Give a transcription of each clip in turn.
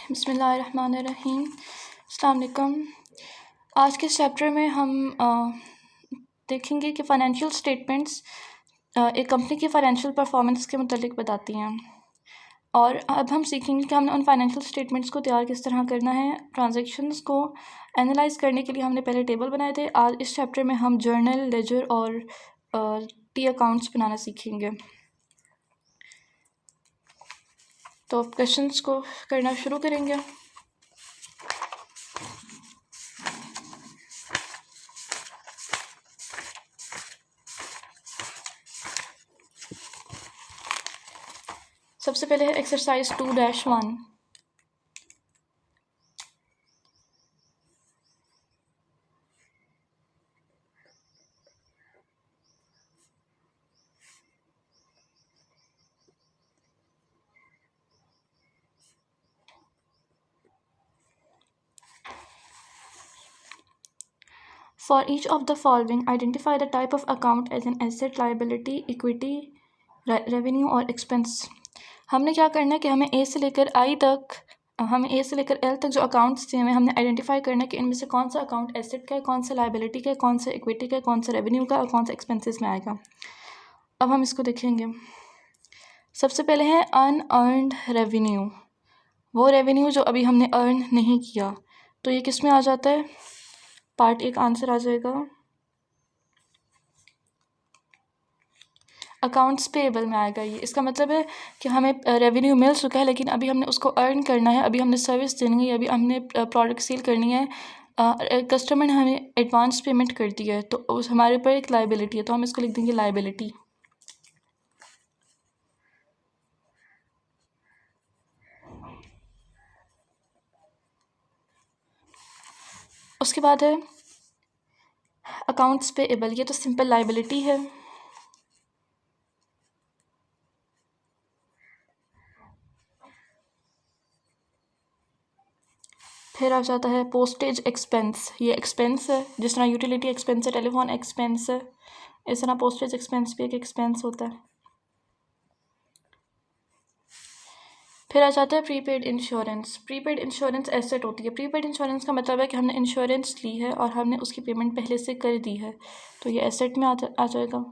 बिस्मिल्लाहिर्रहमानिर्रहीम। अस्सलाम वालेकुम। आज के चैप्टर में हम देखेंगे कि फ़ाइनेंशियल स्टेटमेंट्स एक कंपनी की फ़ाइनेंशियल परफॉर्मेंस के मुतालिक बताती हैं। और अब हम सीखेंगे कि हमने उन फाइनेंशियल स्टेटमेंट्स को तैयार किस तरह करना है। ट्रांजैक्शंस को एनालाइज करने के लिए हमने पहले टेबल बनाए थे। आज इस चैप्टर में हम जर्नल, लेजर और टी अकाउंट्स बनाना सीखेंगे। तो क्वेश्चंस को करना शुरू करेंगे। सबसे पहले है exercise 2-1। For each of the following, identify the type of account as an asset, liability, equity, revenue और expense। हमने क्या करना है कि हमें ए से लेकर एल तक जो अकाउंट्स थे हमने आइडेंटिफाई करना है कि इनमें से कौन सा अकाउंट एसेट का है, कौन सा लाइबिलिटी का है, कौन सा इक्विटी का है, कौन सा रेवेन्यू का और कौन सा एक्सपेंसेस में आएगा। अब हम इसको देखेंगे। सबसे पहले है अनअर्न्ड रेवेन्यू, वो रेवेन्यू जो अभी हमने अर्न नहीं किया। तो ये किस में आ जाता है? पार्ट एक आंसर आ जाएगा अकाउंट्स पेएबल में आएगा। ये इसका मतलब है कि हमें रेवेन्यू मिल चुका है लेकिन अभी हमने उसको अर्न करना है, अभी हमने सर्विस देनी है, अभी हमने प्रोडक्ट सेल करनी है। कस्टमर ने हमें एडवांस पेमेंट कर दिया है तो उस हमारे ऊपर एक लाइबिलिटी है, तो हम इसको लिख देंगे लाइबिलिटी। उसके बाद है अकाउंट्स पेएबल, ये तो सिंपल लाइबिलिटी है। फिर आ जाता है पोस्टेज एक्सपेंस, ये एक्सपेंस है। जिस तरह यूटिलिटी एक्सपेंस है, टेलीफोन एक्सपेंस है, इस तरह पोस्टेज एक्सपेंस भी एक एक्सपेंस होता है। फिर आ जाता है prepaid insurance. Prepaid insurance asset होती है। प्रीपेड इंश्योरेंस का मतलब है कि हमने इंश्योरेंस ली है और हमने उसकी पेमेंट पहले से कर दी है, तो ये एसेट में आ जाएगा।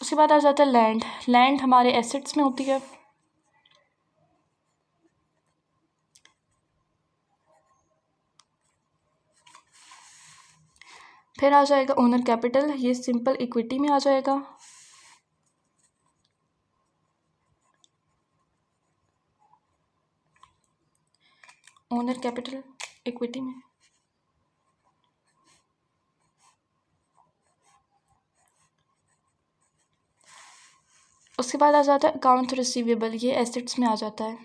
उसके बाद आ जाता है लैंड। लैंड हमारे एसेट्स में होती है। फिर आ जाएगा ओनर कैपिटल, ये सिंपल इक्विटी में आ जाएगा। ओनर कैपिटल इक्विटी में। उसके बाद आ जाता है अकाउंट रिसीवेबल, ये एसेट्स में आ जाता है।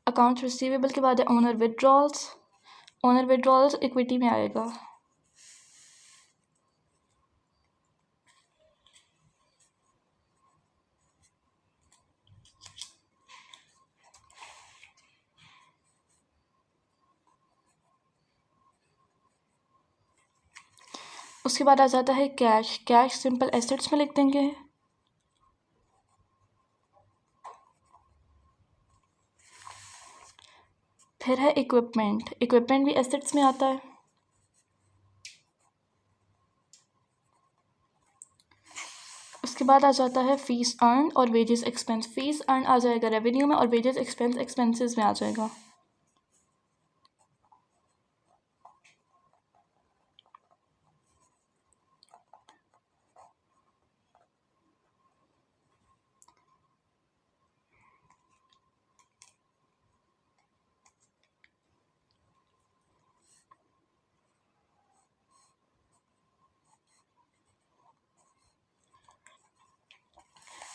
अकाउंट रिसीवेबल के बाद है owner withdrawals. Owner withdrawals equity में आएगा। उसके बाद आ जाता है कैश। कैश सिंपल एसेट्स में लिख देंगे। फिर है इक्विपमेंट। इक्विपमेंट भी एसेट्स में आता है। उसके बाद आ जाता है फीस अर्न और वेजेस एक्सपेंस। फीस अर्न आ जाएगा रेवेन्यू में और वेजेस एक्सपेंस एक्सपेंसेस में आ जाएगा।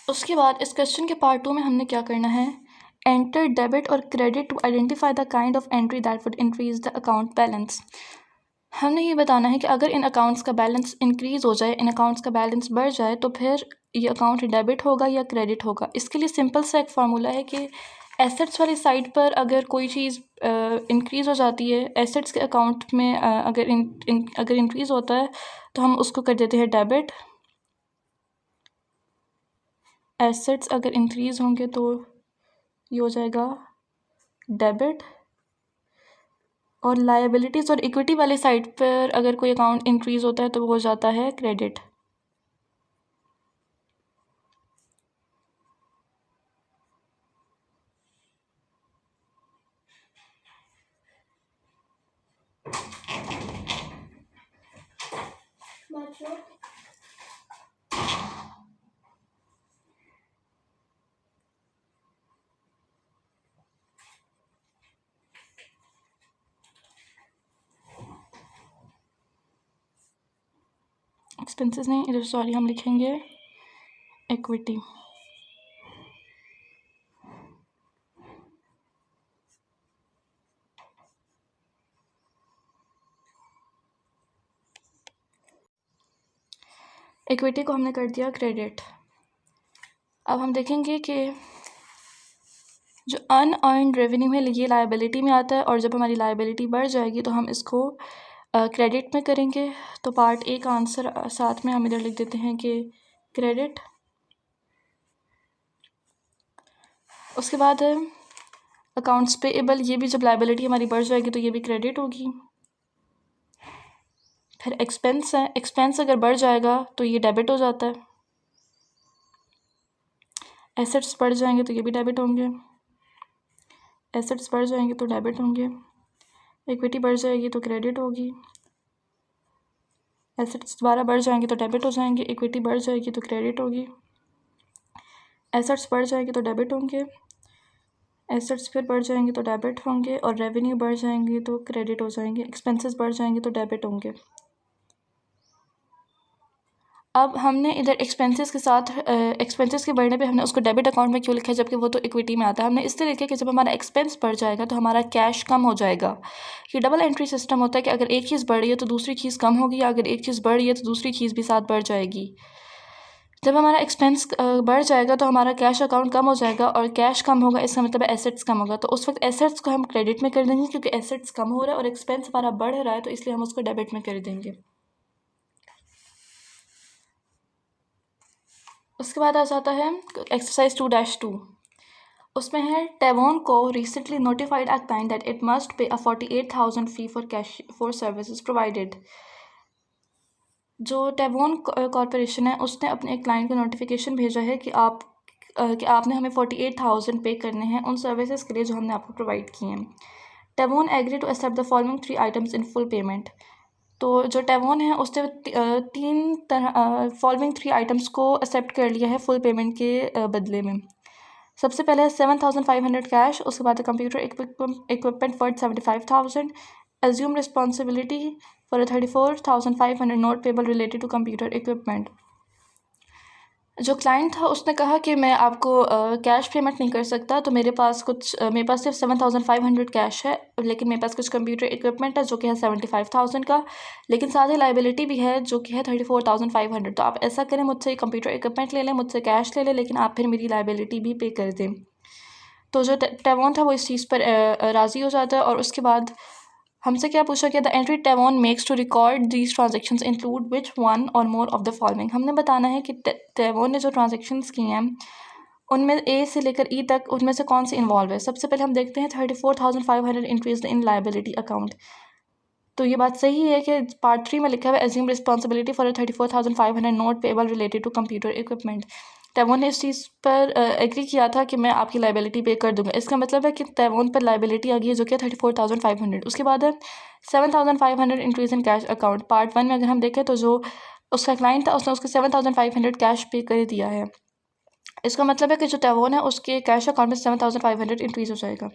उसके बाद इस क्वेश्चन के पार्ट 2 में हमने क्या करना है, एंटर डेबिट और credit to identify the kind of entry that would increase the account balance. हमने ये बताना है कि अगर इन अकाउंट्स का बैलेंस इंक्रीज़ हो जाए, इन अकाउंट्स का बैलेंस बढ़ जाए तो फिर ये अकाउंट डेबिट होगा या क्रेडिट होगा। इसके लिए सिंपल सा एक फार्मूला है कि एसेट्स वाली साइड पर अगर कोई चीज़ इंक्रीज़ हो जाती है एसेट्स के अकाउंट में, अगर इंक्रीज़ होता है तो हम उसको कर देते हैं डेबिट। एसेट्स अगर इंक्रीज़ होंगे तो ये हो जाएगा डेबिट। और लायबिलिटीज़ और इक्विटी वाली साइड पर अगर कोई अकाउंट इंक्रीज़ होता है तो वो हो जाता है क्रेडिट। एक्सपेंसेस नहीं, इधर सॉरी हम लिखेंगे इक्विटी। इक्विटी को हमने कर दिया क्रेडिट। अब हम देखेंगे कि जो अनअर्न्ड रेवेन्यू है ये लायबिलिटी में आता है, और जब हमारी लायबिलिटी बढ़ जाएगी तो हम इसको क्रेडिट में करेंगे। तो पार्ट ए का आंसर साथ में हम इधर लिख देते हैं कि क्रेडिट। उसके बाद अकाउंट्स पेएबल, ये भी जब लायबिलिटी हमारी बढ़ जाएगी तो ये भी क्रेडिट होगी। फिर एक्सपेंस है, एक्सपेंस अगर बढ़ जाएगा तो ये डेबिट हो जाता है। एसेट्स बढ़ जाएंगे तो ये भी डेबिट होंगे। एसेट्स बढ़ जाएंगे तो डेबिट होंगे। इक्विटी बढ़ जाएगी तो क्रेडिट होगी। एसेट्स दोबारा बढ़ जाएंगे तो डेबिट हो जाएंगे। इक्विटी बढ़ जाएगी तो क्रेडिट होगी। एसेट्स बढ़ जाएंगे तो डेबिट होंगे। एसेट्स फिर बढ़ जाएंगे तो डेबिट होंगे। और रेवेन्यू बढ़ जाएंगे तो क्रेडिट हो जाएंगे। एक्सपेंसेस बढ़ जाएंगे तो डेबिट होंगे। अब हमने इधर एक्सपेंसेस के साथ एक्सपेंसेस के बढ़ने पे हमने उसको डेबिट अकाउंट में क्यों लिखा है जबकि वो तो इक्विटी में आता है। हमने इसलिए लिखा कि जब हमारा एक्सपेंस बढ़ जाएगा तो हमारा कैश कम हो जाएगा। ये डबल एंट्री सिस्टम होता है कि अगर एक चीज़ बढ़ रही है तो दूसरी चीज़ कम होगी, अगर एक चीज़ बढ़ रही है तो दूसरी चीज़ भी साथ बढ़ जाएगी। जब हमारा एक्सपेंस बढ़ जाएगा तो हमारा कैश अकाउंट कम हो जाएगा, और कैश कम होगा इसका मतलब एसेट्स कम होगा। तो उस वक्त एसेट्स को हम क्रेडिट में कर देंगे क्योंकि एसेट्स कम हो रहा है और एक्सपेंस हमारा बढ़ रहा है, तो इसलिए हम उसको डेबिट में कर देंगे। उसके बाद आ जाता है एक्सरसाइज 2-2। उसमें है टेवोन को recently notified a client that it must pay a 48,000 fee for cash for services provided. जो टेवोन कॉरपोरेशन है उसने अपने एक क्लाइंट को नोटिफिकेशन भेजा है कि आपने हमें 48,000 पे करने हैं उन सर्विसेज के लिए जो हमने आपको प्रोवाइड किए हैं। Tevon agree to accept the following 3 items in full payment. तो जो टेवोन है उसने तीन तरह फॉलोइंग 3 आइटम्स को एक्सेप्ट कर लिया है फुल पेमेंट के बदले में। सबसे पहले है 7,500 कैश। उसके बाद computer equipment worth 75,000। Assume responsibility for 34,500 not payable related to computer equipment. जो क्लाइंट था उसने कहा कि मैं आपको कैश पेमेंट नहीं कर सकता, तो मेरे पास सिर्फ 7,500 कैश है, लेकिन मेरे पास कुछ कंप्यूटर इक्विपमेंट है जो कि है 75,000 का, लेकिन साथ ही लाइबिलिटी भी है जो कि है 34,500। तो आप ऐसा करें, मुझसे कंप्यूटर इक्विपमेंट ले लें, मुझसे कैश ले लें, लेकिन आप फिर मेरी लाइबिलिटी भी पे कर दें। तो जो टेवोन था वो इस चीज़ पर राज़ी हो जाता है। और उसके बाद हमसे क्या पूछा गया, the entry Tevon makes to record these transactions include which one or more of the following. हमने बताना है कि टेवोन ने जो ट्रांजेक्शन्स की हैं उनमें ए से लेकर ई तक उनमें से कौन सी इन्वॉल्व है। सबसे पहले हम देखते हैं 34,500 इंक्रीज इन लाइबिलिटी अकाउंट। तो ये बात सही है कि पार्ट 3 में लिखा हुआ है assume responsibility for 34,500 not payable related to computer equipment. Tevon ने इस चीज़ पर एग्री किया था कि मैं आपकी लाइबिलिटी पे कर दूंगा। इसका मतलब है कि टेवोन पर लाइबिलिटी आ गई है जो कि 34,500। उसके बाद है 7,500 increase in cash account. Part 1 में अगर हम देखें तो जो उसका क्लाइंट था उसने उसको 7,500 कैश पे कर दिया है। इसका मतलब है कि जो टेवोन है उसके कैश अकाउंट में 7,500 इंक्रीज हो जाएगा।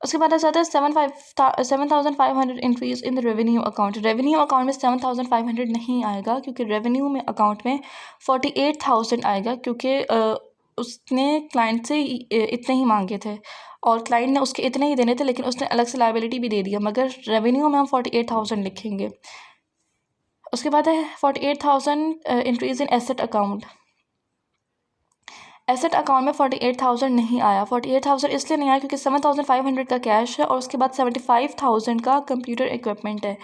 उसके बाद आ जाता है 7,500 increase in the revenue account. Revenue account में 7,500 नहीं आएगा क्योंकि रेवेन्यू में अकाउंट में 48,000 आएगा, क्योंकि उसने क्लाइंट से इतने ही मांगे थे और क्लाइंट ने उसके इतने ही देने थे, लेकिन उसने अलग से लाइबिलिटी भी दे दिया, मगर रेवेन्यू में हम 48,000 लिखेंगे। उसके बाद है 48,000 increase in asset account. Asset account में 48,000 नहीं आया। 48,000 इसलिए नहीं आया क्योंकि 7,500 का कैश है और उसके बाद 75,000 का कंप्यूटर इक्विपमेंट है।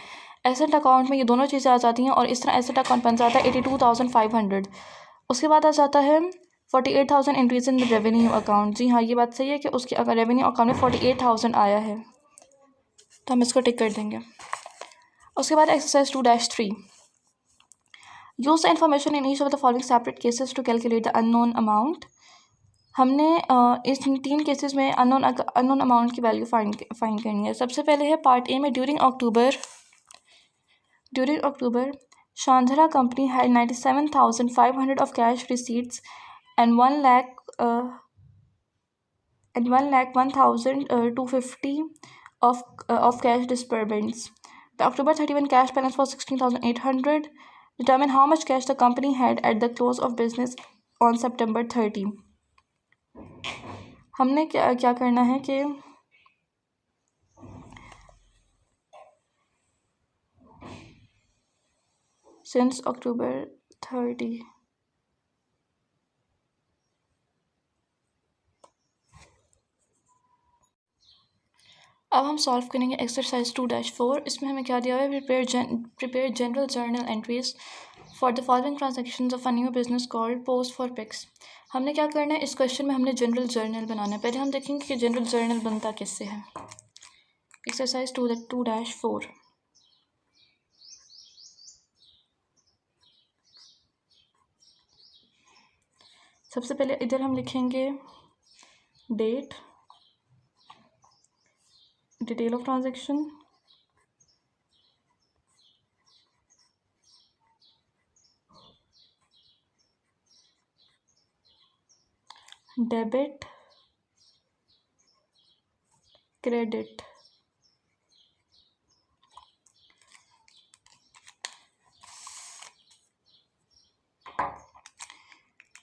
एसेट अकाउंट में ये दोनों चीज़ें आ जाती हैं और इस तरह एसेट अकाउंट बन जाता है 82,500। उसके बाद आ जाता है 48,000 इंक्रीज इन रेवेन्यू अकाउंट। जी हाँ, ये बात सही है कि उसके अगर रेवेन्यू अकाउंट में 48,000 आया है तो हम इसको टिक कर देंगे। उसके बाद exercise 2-3, use the information in each of the following separate cases to calculate the unknown amount. हमने इस 3 केसेस में अननोन अमाउंट की वैल्यू फाइंड करनी है। सबसे पहले है पार्ट ए में during October Shandra company had 97,500 of cash receipts and 1,01,250 of cash disbursements. The October 31 cash balance was 16,800. Determine how much cash the company had at the close of business on September 30. हमने क्या करना है कि since October 30 अब हम solve करेंगे exercise 2-4। इसमें हमें क्या दिया हुआ है, prepare general journal entries for the following transactions of a new business called post for pics. हमने क्या करना है, इस क्वेश्चन में हमने जनरल जर्नल बनाना है। पहले हम देखेंगे कि जनरल जर्नल बनता किससे है। एक्सरसाइज 2-4, सबसे पहले इधर हम लिखेंगे date, detail of transaction, debit, credit.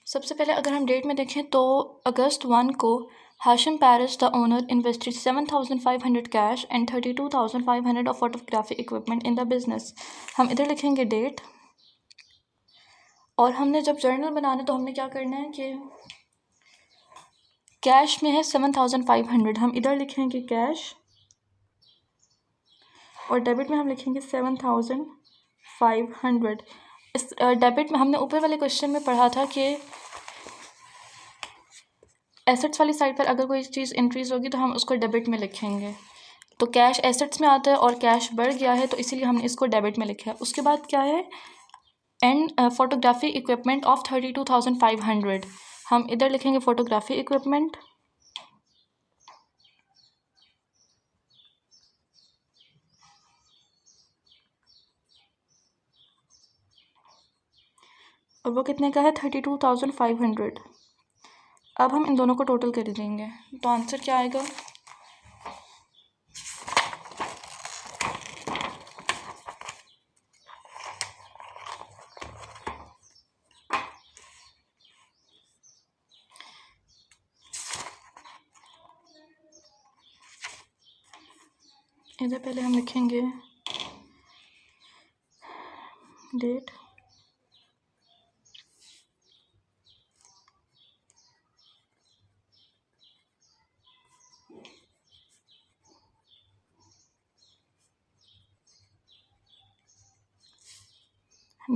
सबसे पहले अगर हम डेट में देखें तो अगस्त 1 को Hashim Paris the owner invested 7,500 cash and 32,500 of photography equipment in the business. हम इधर लिखेंगे डेट, और हमने जब जर्नल बनाना तो हमने क्या करना है कि कैश में है 7,500, हम इधर लिखेंगे कैश, और डेबिट में हम लिखेंगे 7,500। इस डेबिट में हमने ऊपर वाले क्वेश्चन में पढ़ा था कि एसेट्स वाली साइड पर अगर कोई चीज़ इंक्रीज़ होगी तो हम उसको डेबिट में लिखेंगे। तो कैश एसेट्स में आता है और कैश बढ़ गया है तो इसीलिए हमने इसको डेबिट में लिखा है। उसके बाद क्या है, एंड फोटोग्राफी इक्विपमेंट ऑफ 32,500, हम इधर लिखेंगे फोटोग्राफी इक्विपमेंट, और वो कितने का है, 32,500। अब हम इन दोनों को टोटल कर देंगे तो आंसर क्या आएगा, इधर पहले हम लिखेंगे डेट,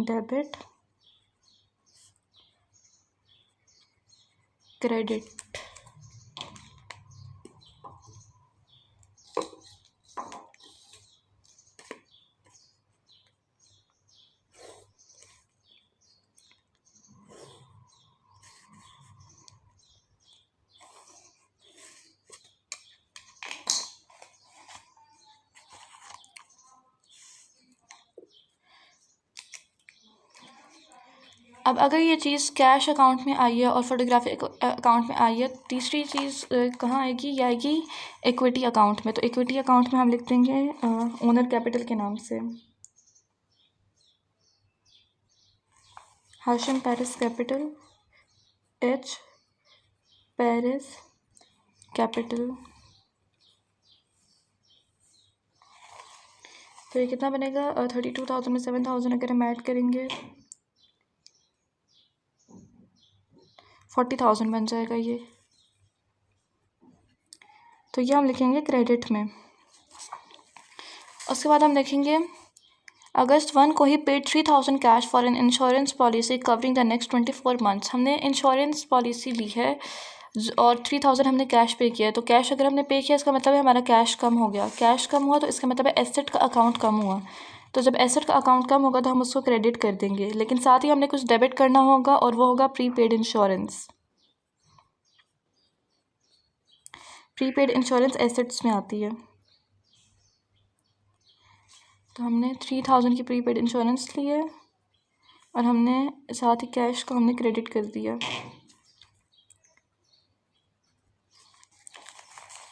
डेबिट, क्रेडिट। अब अगर ये चीज़ कैश अकाउंट में आई है और फोटोग्राफी अकाउंट में आई है, तीसरी चीज़ कहाँ आएगी, ये आएगी इक्विटी अकाउंट में। तो इक्विटी अकाउंट में हम लिख देंगे ओनर कैपिटल के नाम से Hashim Paris capital, H Paris capital. तो ये कितना बनेगा, 32,000 में 7,000 अगर हम ऐड करेंगे 40,000 बन जाएगा ये। तो ये हम लिखेंगे क्रेडिट में। उसके बाद हम देखेंगे अगस्त 1 को he paid 3,000 cash for an insurance policy covering the next 24 months. हमने इंश्योरेंस पॉलिसी ली है और 3,000 हमने कैश पे किया है। तो कैश अगर हमने पे किया इसका मतलब है हमारा कैश कम हो गया। कैश कम हुआ तो इसका मतलब है एसेट का अकाउंट कम हुआ। तो जब एसेट का अकाउंट कम होगा तो हम उसको क्रेडिट कर देंगे, लेकिन साथ ही हमने कुछ डेबिट करना होगा और वो होगा prepaid insurance. Prepaid insurance assets में आती है। तो हमने 3,000 की प्रीपेड इंश्योरेंस ली है और हमने साथ ही कैश को हमने क्रेडिट कर दिया।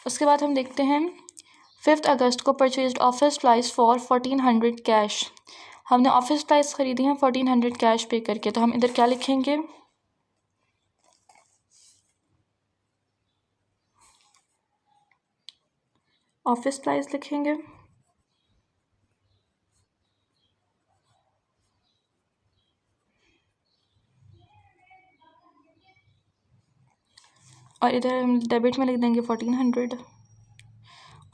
उसके बाद हम देखते हैं 5 अगस्त को purchased office supplies for 1,400 cash. हमने ऑफिस सप्लाइज ख़रीदी हैं 1,400 कैश पे करके। तो हम इधर क्या लिखेंगे, ऑफिस सप्लाइज लिखेंगे। और इधर हम डेबिट में लिख देंगे 1,400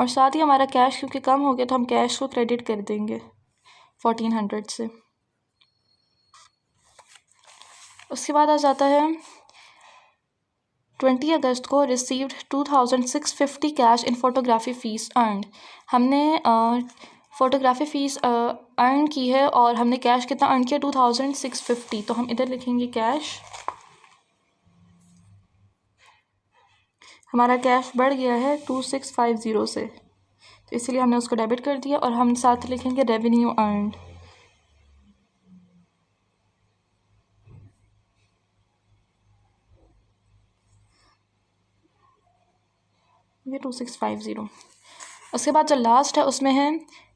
और साथ ही हमारा कैश क्योंकि कम हो गया तो हम कैश को क्रेडिट कर देंगे 1,400 से। उसके बाद आ जाता है 20 अगस्त को received 2,650 cash in photography fees earned. हमने फ़ोटोग्राफी फ़ीस अर्न की है और हमने कैश कितना अर्न किया 2,650। तो हम इधर लिखेंगे कैश। हमारा कैश बढ़ गया है 2,650 से, तो इसलिए हमने उसको डेबिट कर दिया और हम साथ लिखेंगे रेवेन्यू अर्नड। ये 2,650। उसके बाद जो लास्ट है उसमें है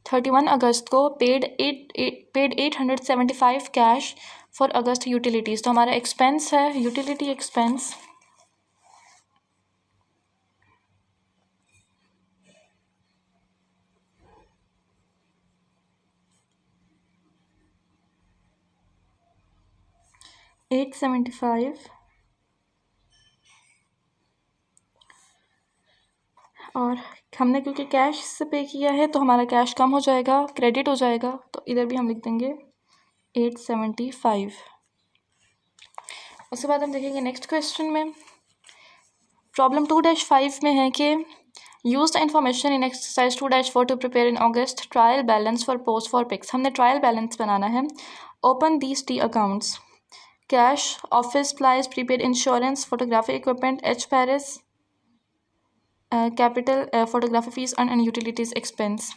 31 अगस्त को paid 875 cash for August utilities. तो हमारा एक्सपेंस है यूटिलिटी एक्सपेंस। $875 और हमने क्योंकि कैश से पे किया है तो हमारा कैश कम हो जाएगा, क्रेडिट हो जाएगा। तो इधर भी हम लिख देंगे 875। उसके बाद हम देखेंगे नेक्स्ट क्वेश्चन में प्रॉब्लम 2-5 में है कि use the information in exercise 2-4 to prepare in August trial balance for post for pics. हमने ट्रायल बैलेंस बनाना है। Open these T accounts cash, office supplies, prepaid insurance, photography equipment, H Paris, capital, photography fees and utilities expense.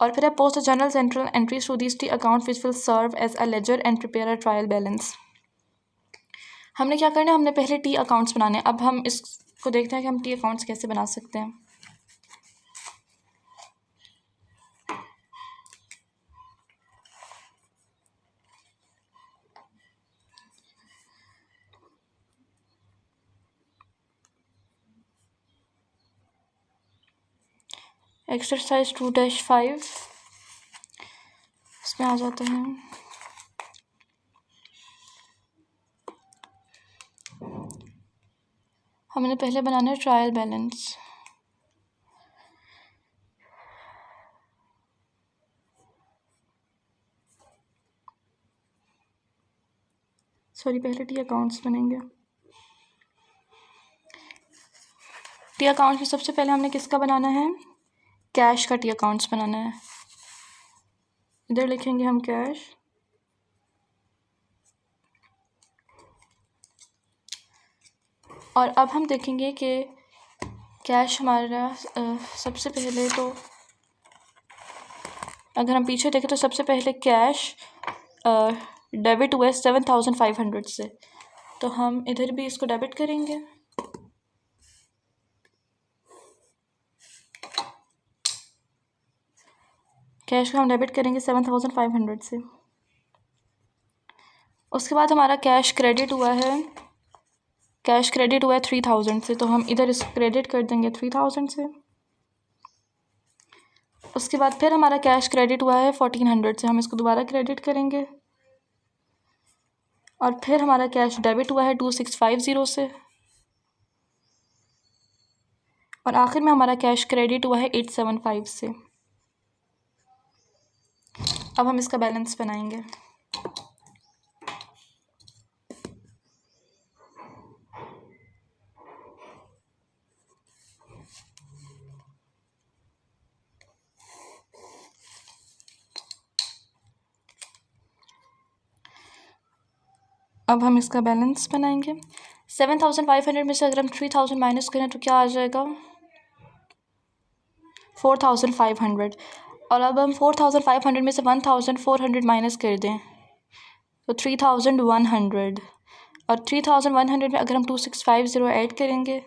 और फिर है post general central entries to these T account which will serve as a ledger and prepare a trial balance. हमने क्या करना है, हमने पहले T accounts बनाने हैं। अब हम इसको देखते हैं कि हम टी अकाउंट्स कैसे बना सकते हैं। एक्सरसाइज 2-5 इसमें आ जाते हैं। हमने पहले बनाना है ट्रायल बैलेंस। सॉरी, पहले टी अकाउंट्स बनेंगे। टी अकाउंट्स में सबसे पहले हमने किसका बनाना है, कैश का टी अकाउंट्स बनाना है। इधर लिखेंगे हम कैश। और अब हम देखेंगे कि कैश हमारा सबसे पहले तो अगर हम पीछे देखें तो सबसे पहले कैश डेबिट हुआ है 7,500 से। तो हम इधर भी इसको डेबिट करेंगे। कैश को हम डेबिट करेंगे 7,500 से। उसके बाद हमारा कैश क्रेडिट हुआ है 3,000 से। तो हम इधर इस क्रेडिट कर देंगे 3,000 से। उसके बाद फिर हमारा कैश क्रेडिट हुआ है 1,400 से। हम इसको दोबारा क्रेडिट करेंगे और फिर हमारा कैश डेबिट हुआ है 2650 से, और आखिर में हमारा कैश क्रेडिट हुआ है 875 से। अब हम इसका बैलेंस बनाएंगे। अब हम इसका बैलेंस बनाएंगे। 7500 में से अगर हम 3000 माइनस करें तो क्या आ जाएगा? 4500। और अब हम 4500 में से 1400 माइनस कर दें तो 3100। और 3100 में अगर हम 2650 ऐड करेंगे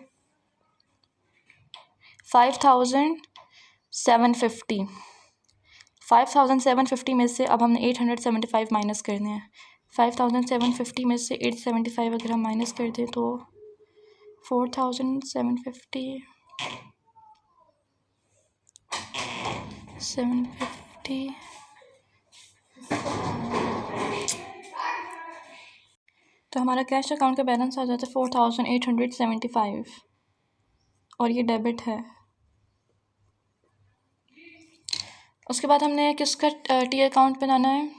5750। 5750 में से अब हमने 875 माइनस करने हैं। 5750 में से 875 अगर हम माइनस कर दें तो 4750 750 तो हमारा कैश अकाउंट का बैलेंस आ जाता है 4875, और ये डेबिट है। उसके बाद हमने किसका टी अकाउंट बनाना है?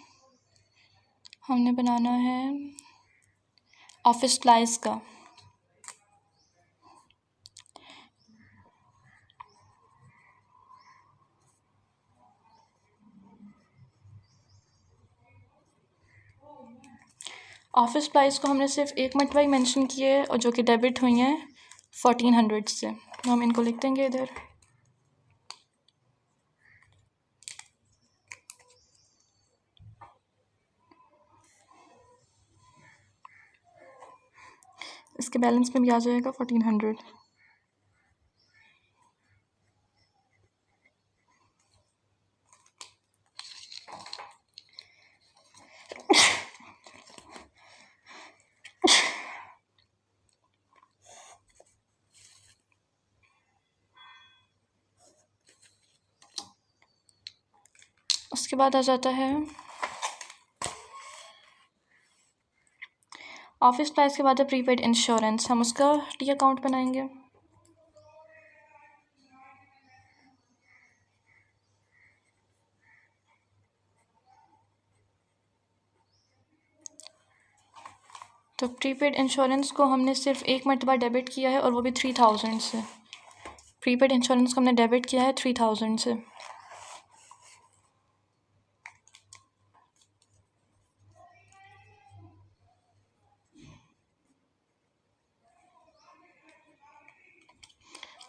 हमने बनाना है ऑफिस सप्लाइज का। ऑफिस सप्लाइज को हमने सिर्फ एक मरतबा ही मेंशन किए और जो कि डेबिट हुई हैं 1400 से, तो हम इनको लिख देंगे इधर। इसके बैलेंस में भी आ जाएगा 1400। उसके बाद आ जाता है ऑफिस सप्लाइज के बाद है प्रीपेड इंश्योरेंस। हम उसका टी अकाउंट बनाएंगे। तो प्रीपेड इंश्योरेंस को हमने सिर्फ एक मरतबा डेबिट किया है और वो भी 3000 से। प्रीपेड इंश्योरेंस को हमने डेबिट किया है 3000 से।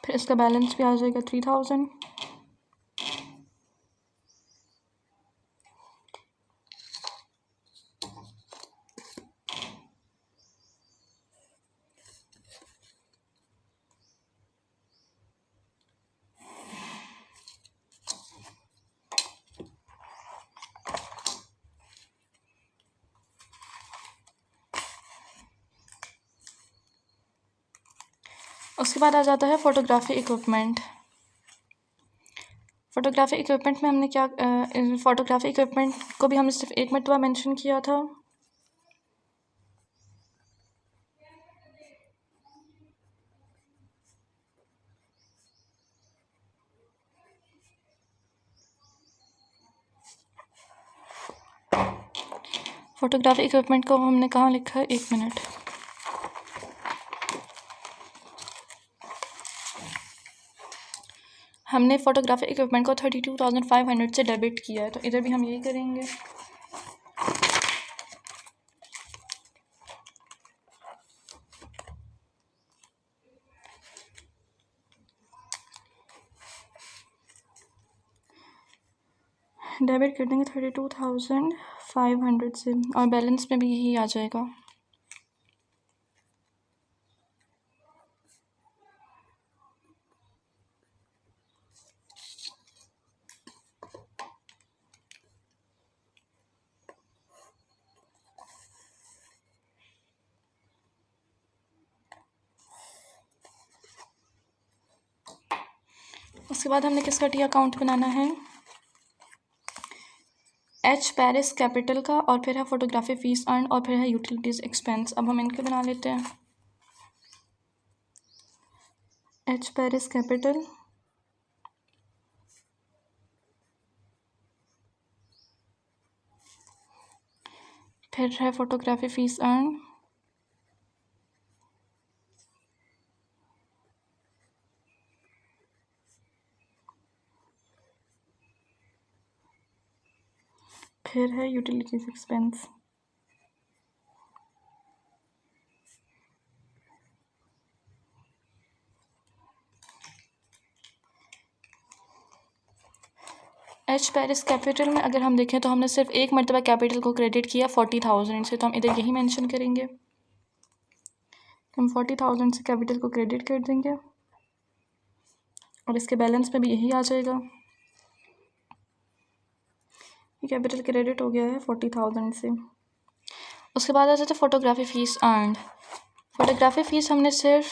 फिर इसका बैलेंस भी आ जाएगा 3000। उसके बाद आ जाता है फ़ोटोग्राफी इक्विपमेंट। फ़ोटोग्राफी इक्विपमेंट में हमने क्या फ़ोटोग्राफी इक्विपमेंट को भी हमने सिर्फ एक मरतबा मेंशन किया था। फ़ोटोग्राफी इक्विपमेंट को हमने कहाँ लिखा है? 1 मिनट। हमने फ़ोटोग्राफी इक्विपमेंट को 32,500 से डेबिट किया है, तो इधर भी हम यही करेंगे। डेबिट कर देंगे 32,500 से, और बैलेंस में भी यही आ जाएगा। उसके बाद हमने किसका टी अकाउंट बनाना है? एच पेरिस कैपिटल का, और फिर है फोटोग्राफी फीस अर्न, और फिर है यूटिलिटीज़ एक्सपेंस। अब हम इनके बना लेते हैं। एच पेरिस कैपिटल, फिर है फोटोग्राफी फीस अर्न, फिर है utilities expense. H Paris capital में अगर हम देखें तो हमने सिर्फ एक मरतबा कैपिटल को क्रेडिट किया 40,000 से, तो हम इधर यही मेंशन करेंगे। हम 40,000 से कैपिटल को क्रेडिट कर देंगे और इसके बैलेंस में भी यही आ जाएगा। ये कैपिटल क्रेडिट हो गया है 40,000 से। उसके बाद आ जाता है photography fees earned. Photography fees हमने सिर्फ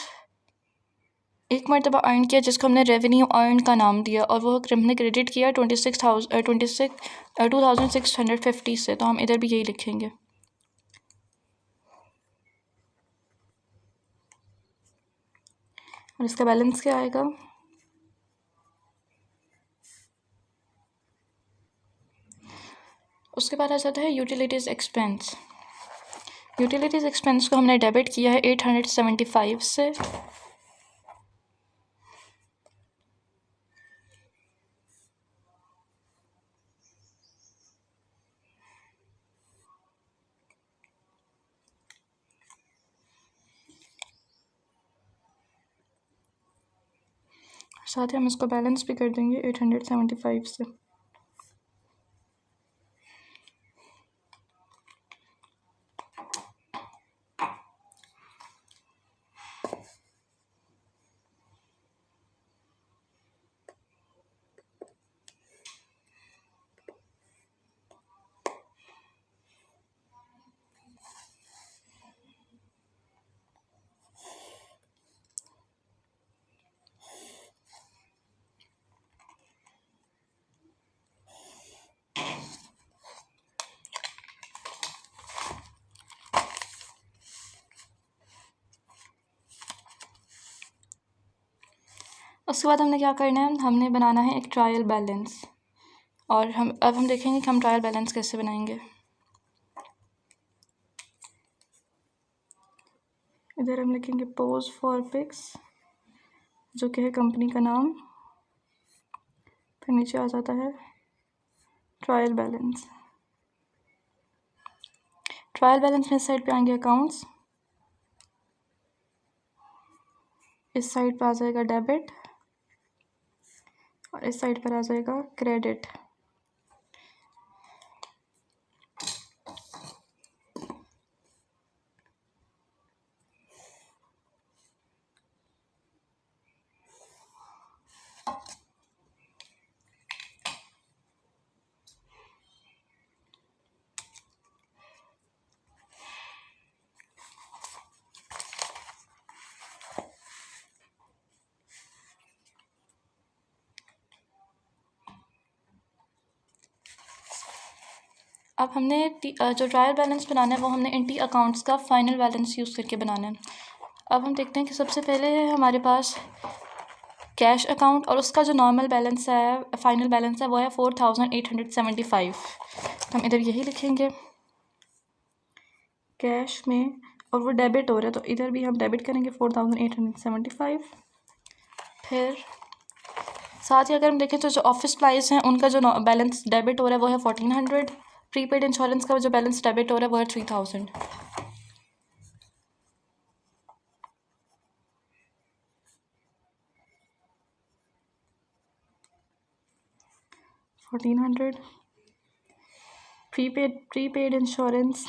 एक मरतबा अर्न किया जिसको हमने रेवेन्यू अर्न का नाम दिया, और वो हमने क्रेडिट किया 26,650 से, तो हम इधर भी यही लिखेंगे। और इसका बैलेंस क्या आएगा? उसके बाद आ जाता है यूटिलिटीज़ एक्सपेंस। यूटिलिटीज़ एक्सपेंस को हमने डेबिट किया है 875 से, साथ ही हम इसको बैलेंस भी कर देंगे 875 से। उसके बाद हमने क्या करना है, हमने बनाना है एक ट्रायल बैलेंस। और अब हम देखेंगे कि हम ट्रायल बैलेंस कैसे बनाएंगे। इधर हम लिखेंगे पोज फॉर पिक्स, जो कि है कंपनी का नाम। फिर नीचे आ जाता है ट्रायल बैलेंस। ट्रायल बैलेंस में इस साइड पे आएंगे अकाउंट्स, इस साइड पर आ जाएगा डेबिट, और इस साइड पर आ जाएगा क्रेडिट। अब हमने जो ट्रायल बैलेंस बनाना है वो हमने एंटी अकाउंट्स का फाइनल बैलेंस यूज़ करके बनाना है। अब हम देखते हैं कि सबसे पहले है हमारे पास कैश अकाउंट, और उसका जो नॉर्मल बैलेंस है, फाइनल बैलेंस है, वो है 4,875। तो हम इधर यही लिखेंगे कैश में, और वो डेबिट हो रहा है तो इधर भी हम डेबिट करेंगे 4,875। फिर साथ ही अगर हम देखें तो जो ऑफिस सप्लाइज हैं उनका जो बैलेंस डेबिट हो रहा है वो है 1,400। प्रीपेड इंश्योरेंस का जो बैलेंस डेबिट हो रहा है वो है 3,000। 1,400 प्रीपेड इंश्योरेंस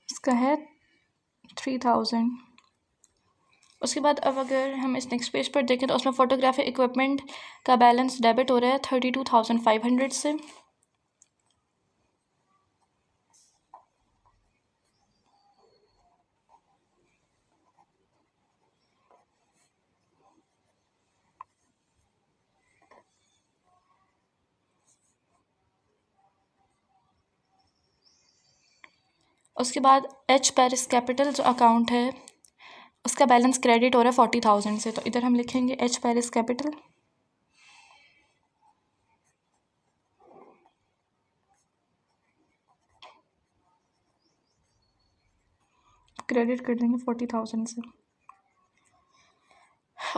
इसका है 3,000। उसके बाद अब अगर हम इस नेक्स्ट पेज पर देखें तो उसमें फ़ोटोग्राफी इक्विपमेंट का बैलेंस डेबिट हो रहा है 32,500 से। उसके बाद एच पेरिस कैपिटल जो अकाउंट है उसका बैलेंस क्रेडिट हो रहा है 40,000 से, तो इधर हम लिखेंगे एच पेरिस कैपिटल क्रेडिट कर देंगे 40,000 से।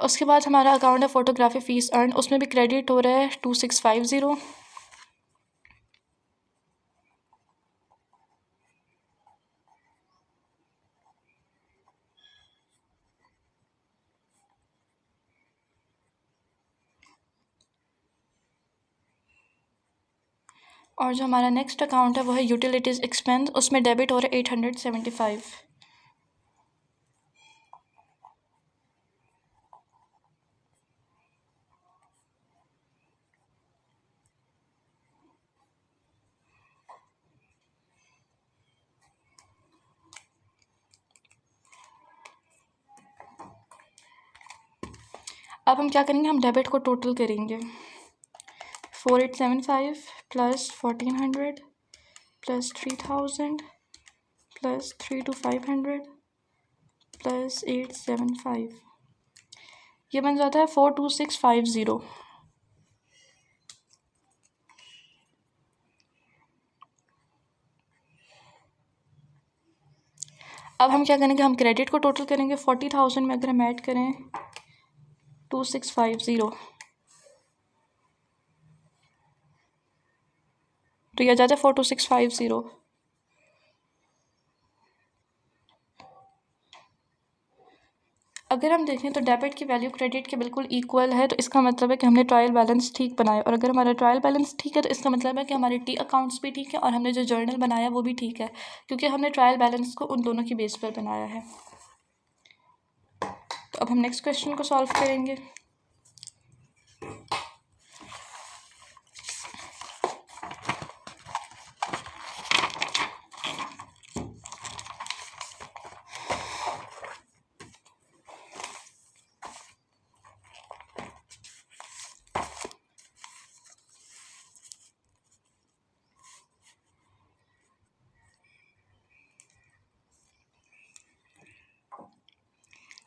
उसके बाद हमारा अकाउंट है फ़ोटोग्राफी फ़ीस अर्न, उसमें भी क्रेडिट हो रहा है 2650। और जो हमारा नेक्स्ट अकाउंट है वो है यूटिलिटीज़ एक्सपेंस, उसमें डेबिट हो रहा है 875। अब हम क्या करेंगे, हम डेबिट को टोटल करेंगे 4875 plus 1400 plus 3000 plus 3 to 500 plus 875, ये बन जाता है 42650। अब हम क्या करेंगे, हम क्रेडिट को टोटल करेंगे 40,000 में अगर हम ऐड करें 2650 तो यह जाता है 42650। अगर हम देखें तो डेबिट की वैल्यू क्रेडिट के बिल्कुल इक्वल है, तो इसका मतलब है कि हमने ट्रायल बैलेंस ठीक बनाया, और अगर हमारा ट्रायल बैलेंस ठीक है तो इसका मतलब है कि हमारे टी अकाउंट्स भी ठीक है और हमने जो जर्नल बनाया वो भी ठीक है, क्योंकि हमने ट्रायल बैलेंस को उन दोनों की बेस पर बनाया है। तो अब हम नेक्स्ट क्वेश्चन को सॉल्व करेंगे।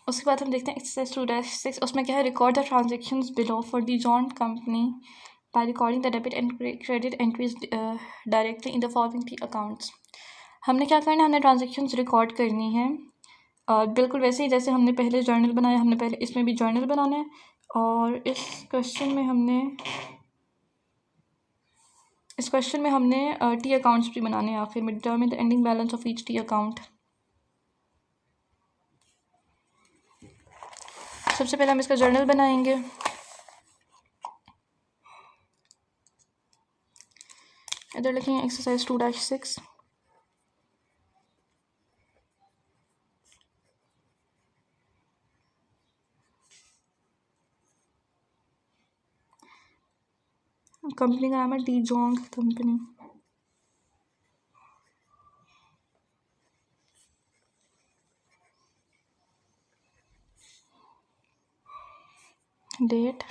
उसके बाद हम देखते हैं एक्सरसाइज 2-6, उसमें क्या है, record the transactions below for the joint company by recording the debit and credit entries directly in the following three accounts. हमने क्या करना है, हमने ट्रांजेक्शन्स रिकॉर्ड करनी है बिल्कुल वैसे ही जैसे हमने पहले जर्नल बनाया, हमने पहले इसमें भी जर्नल बनाना है, और इस क्वेश्चन में हमने टी अकाउंट्स भी बनाने हैं आखिर में। Determine the ending balance of each T account. सबसे पहले हम इसका जर्नल बनाएंगे। इधर लिखेंगे एक्सरसाइज 2-6। कंपनी का नाम है डी जोंग कंपनी। डेट,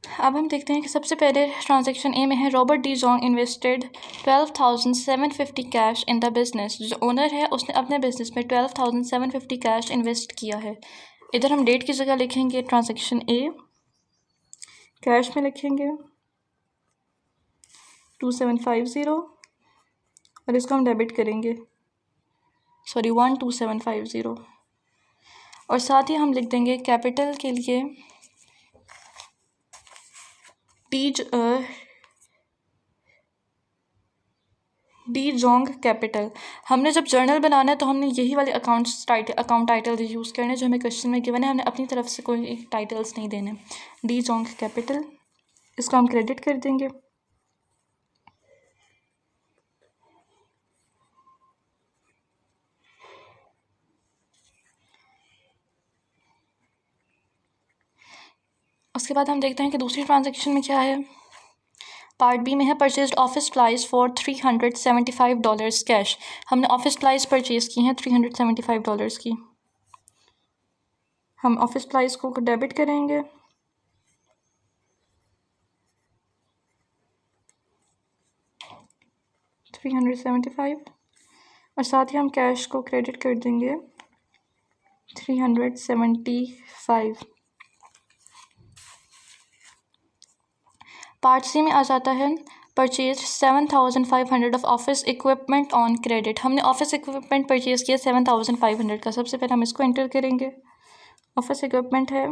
अब हम देखते हैं कि सबसे पहले ट्रांजैक्शन ए में है, Robert D Jong invested 12,750 cash in the business. जो ओनर है उसने अपने बिजनेस में 12,750 कैश इन्वेस्ट किया है। इधर हम डेट की जगह लिखेंगे ट्रांजैक्शन ए, कैश में लिखेंगे 2750 और इसको हम डेबिट करेंगे, सॉरी 12750। और साथ ही हम लिख देंगे कैपिटल के लिए डी जोंग कैपिटल। हमने जब जर्नल बनाना है तो हमने यही वाले अकाउंट टाइटल यूज़ करने जो हमें क्वेश्चन में गिवन है। हमने अपनी तरफ से कोई टाइटल्स नहीं देने। डी जोंग कैपिटल, इसको हम क्रेडिट कर देंगे। उसके बाद हम देखते हैं कि दूसरी ट्रांजैक्शन में क्या है। पार्ट बी में है purchased office supplies for $375 cash. हमने ऑफिस सप्लाइज परचेज की हैं $375 की। हम ऑफिस सप्लाइज को डेबिट करेंगे। $375 और साथ ही हम कैश को क्रेडिट कर देंगे 375। पार्ट सी में आ जाता है purchase 7500 of office equipment on credit. हमने ऑफिस इक्विपमेंट परचेज किया 7500 का। सबसे पहले हम इसको एंटर करेंगे। ऑफिस इक्विपमेंट है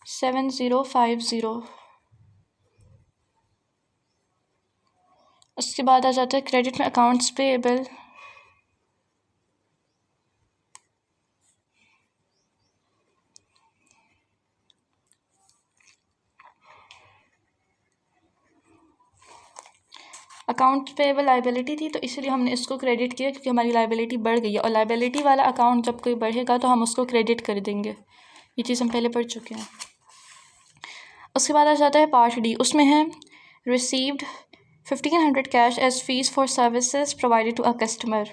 7050। उसके बाद आ जाता है क्रेडिट में अकाउंट्स पेएबल लाइबिलिटी थी तो इसीलिए हमने इसको क्रेडिट किया क्योंकि हमारी लाइबिलिटी बढ़ गई है। और लाइबिलिटी वाला अकाउंट जब कोई बढ़ेगा तो हम उसको क्रेडिट कर देंगे। ये चीज़ हम पहले पढ़ चुके हैं। उसके बाद आ जाता है पार्ट डी। उसमें है received 1500 cash as fees for services provided to a customer.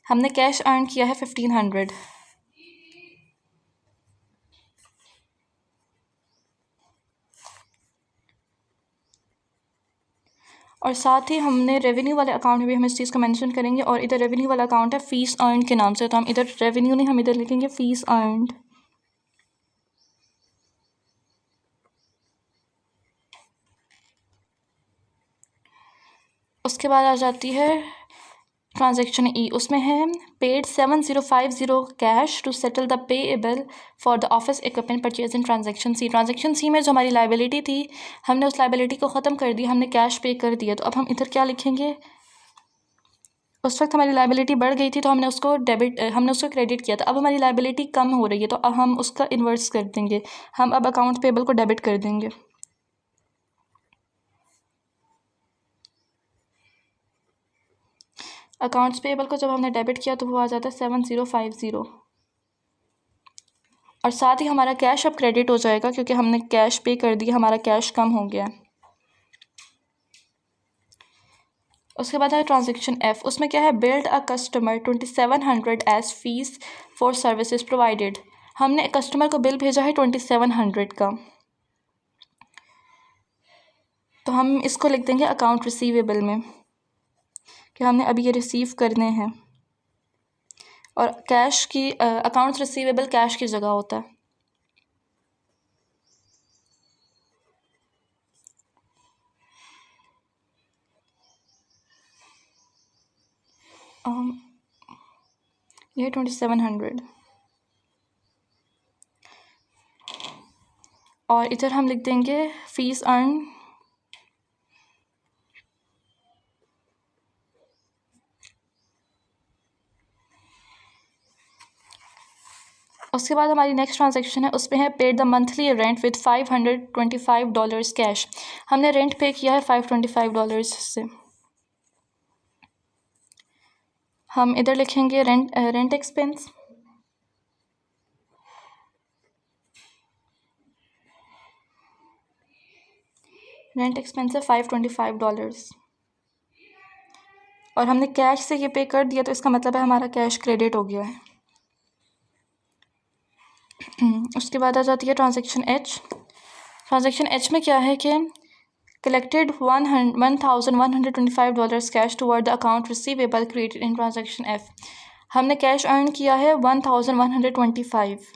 हमने कैश अर्न किया है 1500। और साथ ही हमने रेवेन्यू वाले अकाउंट में भी हम इस चीज़ को मेंशन करेंगे। और इधर रेवेन्यू वाला अकाउंट है फीस अर्न के नाम से, तो हम इधर रेवेन्यू नहीं, हम इधर लिखेंगे फीस अर्नड। उसके बाद आ जाती है ट्रांजैक्शन ई। उसमें है paid 7050 cash to settle the payable for the office equipment purchase in transaction C. Transaction C में जो हमारी लाइबिलिटी थी हमने उस लाइबिलिटी को ख़त्म कर दिया, हमने कैश पे कर दिया। तो अब हम इधर क्या लिखेंगे, उस वक्त हमारी लाइबिलिटी बढ़ गई थी तो हमने उसको क्रेडिट किया था। अब हमारी लाइबिलिटी कम हो रही है तो अब हम उसका इन्वर्स कर देंगे। हम अब अकाउंट पेएबल को डेबिट कर देंगे। अकाउंट्स पेएबल को जब हमने डेबिट किया तो वो आ जाता है 7050। और साथ ही हमारा कैश अब क्रेडिट हो जाएगा क्योंकि हमने कैश पे कर दिया, हमारा कैश कम हो गया। उसके बाद है ट्रांजैक्शन एफ। उसमें क्या है billed a customer 2700 as fees for services provided. हमने कस्टमर को बिल भेजा है 2700 का, तो हम इसको लिख देंगे अकाउंट रिसीवेबल में कि हमने अभी ये रिसीव करने हैं। और कैश की अकाउंट्स रिसीवेबल कैश की जगह होता है। ये 2700 और इधर हम लिख देंगे फीस अर्न उसके बाद हमारी नेक्स्ट ट्रांजैक्शन है, उसमें है paid the monthly rent with $525 cash. हमने रेंट पे किया है $525 से। हम इधर लिखेंगे रेंट एक्सपेंस। रेंट एक्सपेंस है $525 और हमने कैश से ये पे कर दिया तो इसका मतलब है हमारा कैश क्रेडिट हो गया है। उसके बाद आ जाती है ट्रांजैक्शन एच। ट्रांजैक्शन एच में क्या है कि collected $1125 cash toward the account receivable created in transaction F. हमने कैश अर्न किया है 1125।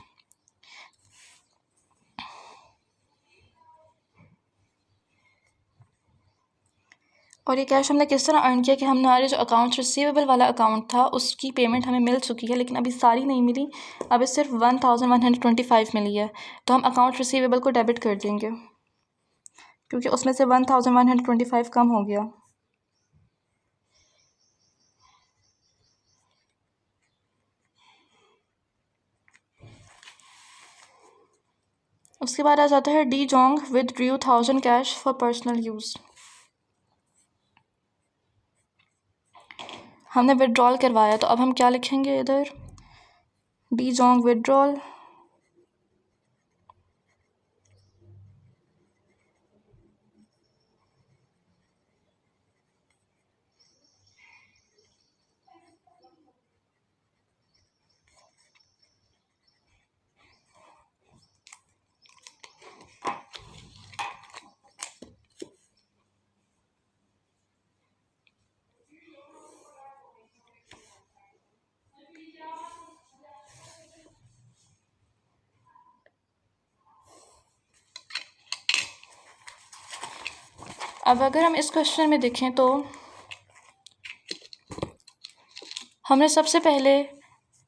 और ये कैश हमने किस तरह अर्न किया कि हमारे जो अकाउंट रिसीवेबल वाला अकाउंट था उसकी पेमेंट हमें मिल चुकी है, लेकिन अभी सारी नहीं मिली, अभी सिर्फ 1125 मिली है। तो हम अकाउंट रिसीवेबल को डेबिट कर देंगे क्योंकि उसमें से 1125 कम हो गया। उसके बाद आ जाता है D Jong withdrew 1000 cash for personal use. हमने विड्रॉल करवाया, तो अब हम क्या लिखेंगे इधर, डी जोंग विड्रॉल अब अगर हम इस क्वेश्चन में देखें तो हमने सबसे पहले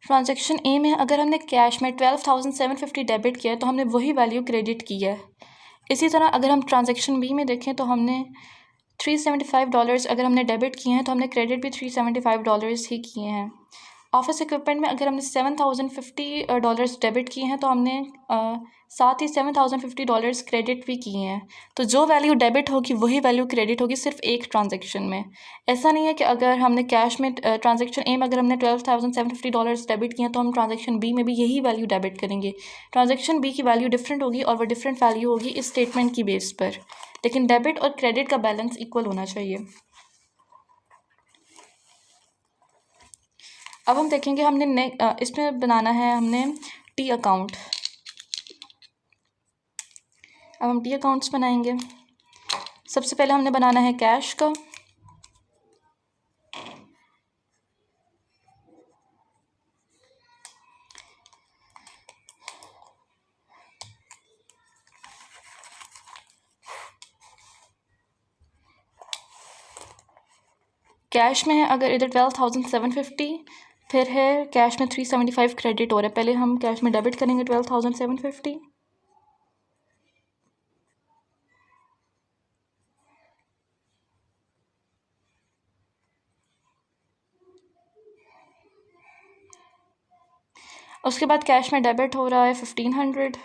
ट्रांजैक्शन ए में अगर हमने कैश में 12,750 डेबिट किया है तो हमने वही वैल्यू क्रेडिट की है। इसी तरह अगर हम ट्रांजैक्शन बी में देखें तो हमने $375 अगर हमने डेबिट किए हैं तो हमने क्रेडिट भी $375 ही किए हैं। ऑफिस इक्विपमेंट में अगर हमने $7,050 डेबिट किए हैं तो हमने साथ ही $7,050 क्रेडिट भी किए हैं। तो जो वैल्यू डेबिट होगी वही वैल्यू क्रेडिट होगी सिर्फ एक ट्रांजैक्शन में। ऐसा नहीं है कि अगर हमने कैश में ट्रांजैक्शन ए में अगर हमने $12,750 डेबिट किए हैं तो हम ट्रांजैक्शन बी में भी यही वैल्यू डेबिट करेंगे। ट्रांजैक्शन बी की वैल्यू डिफरेंट होगी और वो डिफरेंट वैल्यू होगी इस स्टेटमेंट की बेस पर, लेकिन डेबिट और क्रेडिट का बैलेंस इक्वल होना चाहिए। अब हम देखेंगे हमने इसमें बनाना है हमने टी अकाउंट। अब हम टी अकाउंट्स बनाएंगे। सबसे पहले हमने बनाना है कैश का। कैश में है अगर इधर 12,750, फिर है कैश में 375 क्रेडिट हो रहा है। पहले हम कैश में डेबिट करेंगे 12,750। उसके बाद कैश में डेबिट हो रहा है 1,500।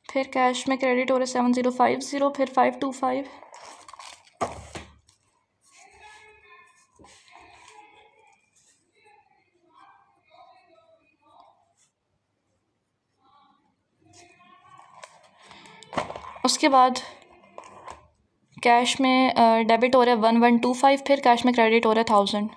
फिर कैश में क्रेडिट हो रहा है 7,050, फिर 525। उसके बाद कैश में डेबिट हो रहा है 1,125, फिर कैश में क्रेडिट हो रहा है 1,000।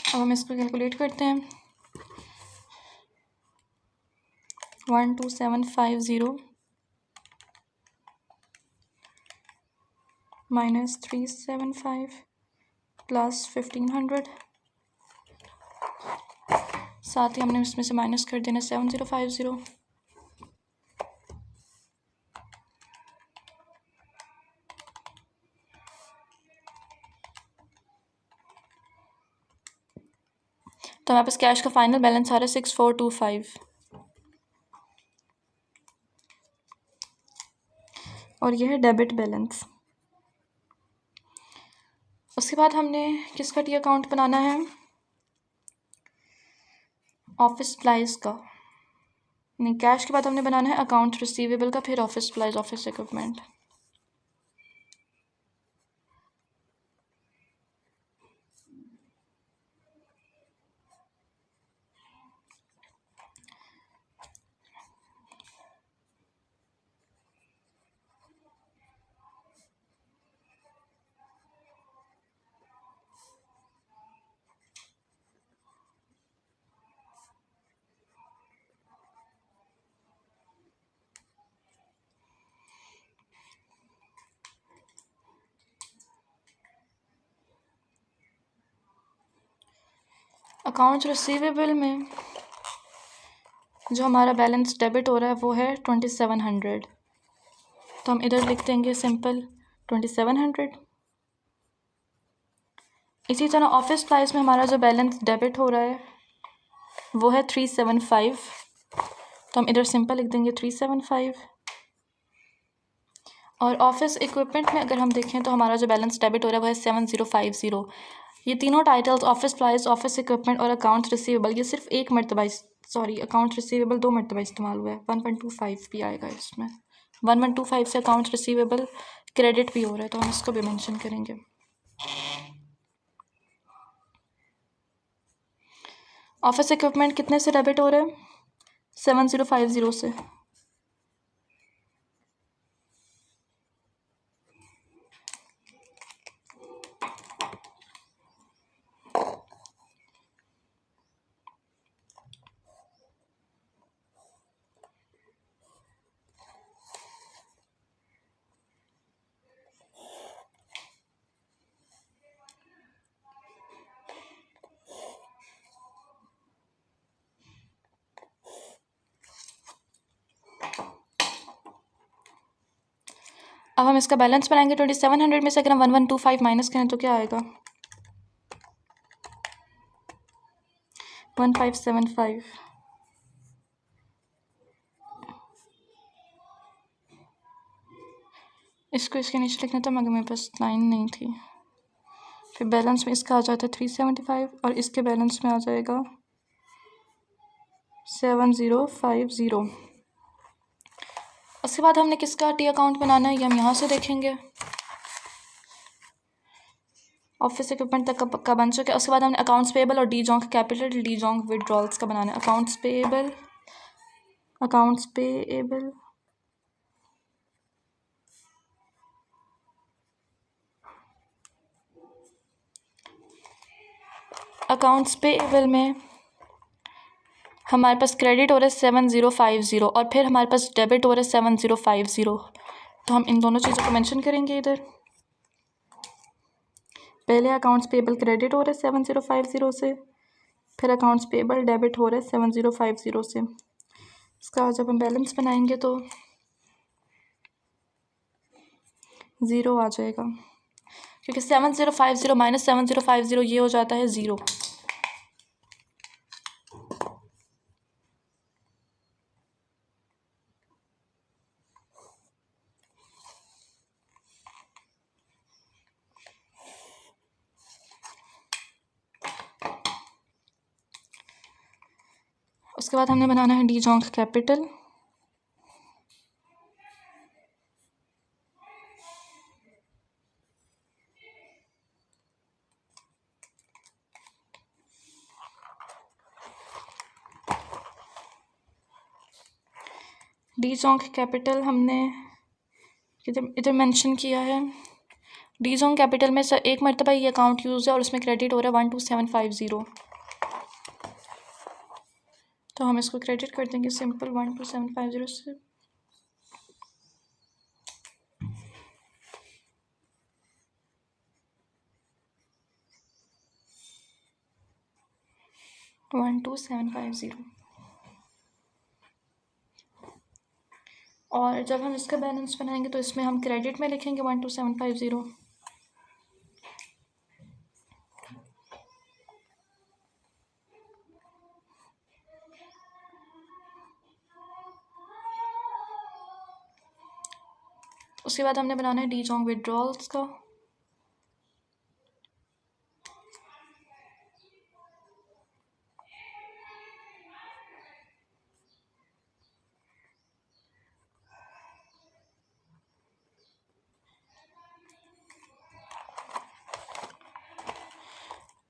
अब हम इसको कैलकुलेट करते हैं। 12750 माइनस 375 प्लस 1,500, साथ ही हमने इसमें से माइनस कर देना 7,050। तो हमारे पास कैश का फाइनल बैलेंस आ रहा है 6,425 और यह है डेबिट बैलेंस। उसके बाद हमने किसका टी अकाउंट बनाना है, ऑफिस सप्लाइज का। नहीं, कैश के बाद हमने बनाना है अकाउंट रिसीवेबल का, फिर office supplies, office equipment. Accounts receivable में जो हमारा बैलेंस डेबिट हो रहा है वो है 2700, तो हम इधर लिख देंगे सिंपल 2700। इसी तरह ऑफिस सप्लाइज में हमारा जो बैलेंस डेबिट हो रहा है वो है 375, तो हम इधर सिंपल लिख देंगे 375। और ऑफिस इक्विपमेंट में अगर हम देखें तो हमारा जो बैलेंस डेबिट हो रहा है वो है 7050। ये तीनों titles office supplies, office equipment और अकाउंट्स रिसीवेबल, ये सिर्फ एक मरतबा, सॉरी अकाउंट्स रिसीवेबल 2 मरतबा इस्तेमाल हुआ है। 1125 भी आएगा इसमें, 1125 से अकाउंट्स रिसीवेबल क्रेडिट भी हो रहा है, तो हम इसको भी मेंशन करेंगे। ऑफिस इक्विपमेंट कितने से डेबिट हो रहा है? 7050 से। अब हम इसका बैलेंस बनाएंगे 2700 में से अगर हम 1125 माइनस करें तो क्या आएगा? 1575। इसको इसके नीचे लिखना था मगर मेरे पास लाइन नहीं थी। फिर बैलेंस में इसका आ जाता है 375 और इसके बैलेंस में आ जाएगा 7050। उसके बाद हमने किसका टी अकाउंट बनाना है ये हम यहाँ से देखेंगे। ऑफिस इक्विपमेंट तक का पक्का बन चुका है। उसके बाद हमने अकाउंट्स पेबल और डी जोंक कैपिटल, डी जोंक विड्रॉल्स का बनाना है। Accounts payable, accounts payable, accounts payable में हमारे पास क्रेडिट हो रहा है 7050 और फिर हमारे पास डेबिट हो रहा है 7050, तो हम इन दोनों चीज़ों को मेंशन करेंगे इधर। पहले अकाउंट्स पेबल क्रेडिट हो रहा है 7050 से, फिर अकाउंट्स पेबल डेबिट हो रहा है 7050 से। इसका जब हम बैलेंस बनाएंगे तो 0 आ जाएगा, क्योंकि 7050 माइनस 7050 ये हो जाता है 0। उसके बाद हमने बनाना है डी जोंक कैपिटल। डी जोंक कैपिटल हमने इधर इधर मेंशन किया है। डी जोंक कैपिटल में सर एक मरतबा ये अकाउंट यूज़ है और उसमें क्रेडिट हो रहा है 12750, तो हम इसको क्रेडिट कर देंगे सिंपल 12750 से। One two seven five zero. और जब हम इसका बैलेंस बनाएंगे तो इसमें हम क्रेडिट में लिखेंगे 12750। उसके बाद हमने बनाना है डी जोंक विड्रॉल्स का।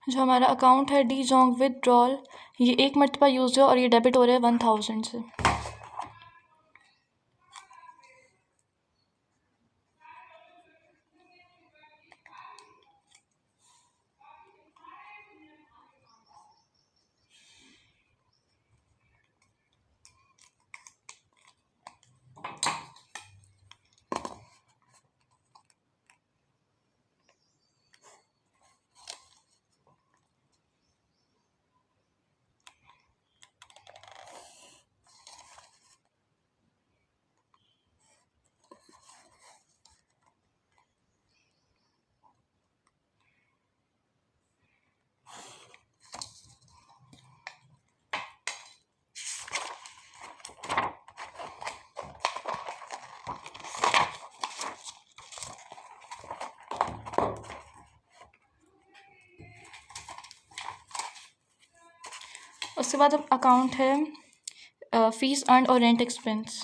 जो हमारा अकाउंट है डी जोंक विदड्रॉल, ये एक मरतबा यूज़ है और ये डेबिट हो रहा है 1000 से। उसके बाद अकाउंट है फीस अर्न और रेंट एक्सपेंस।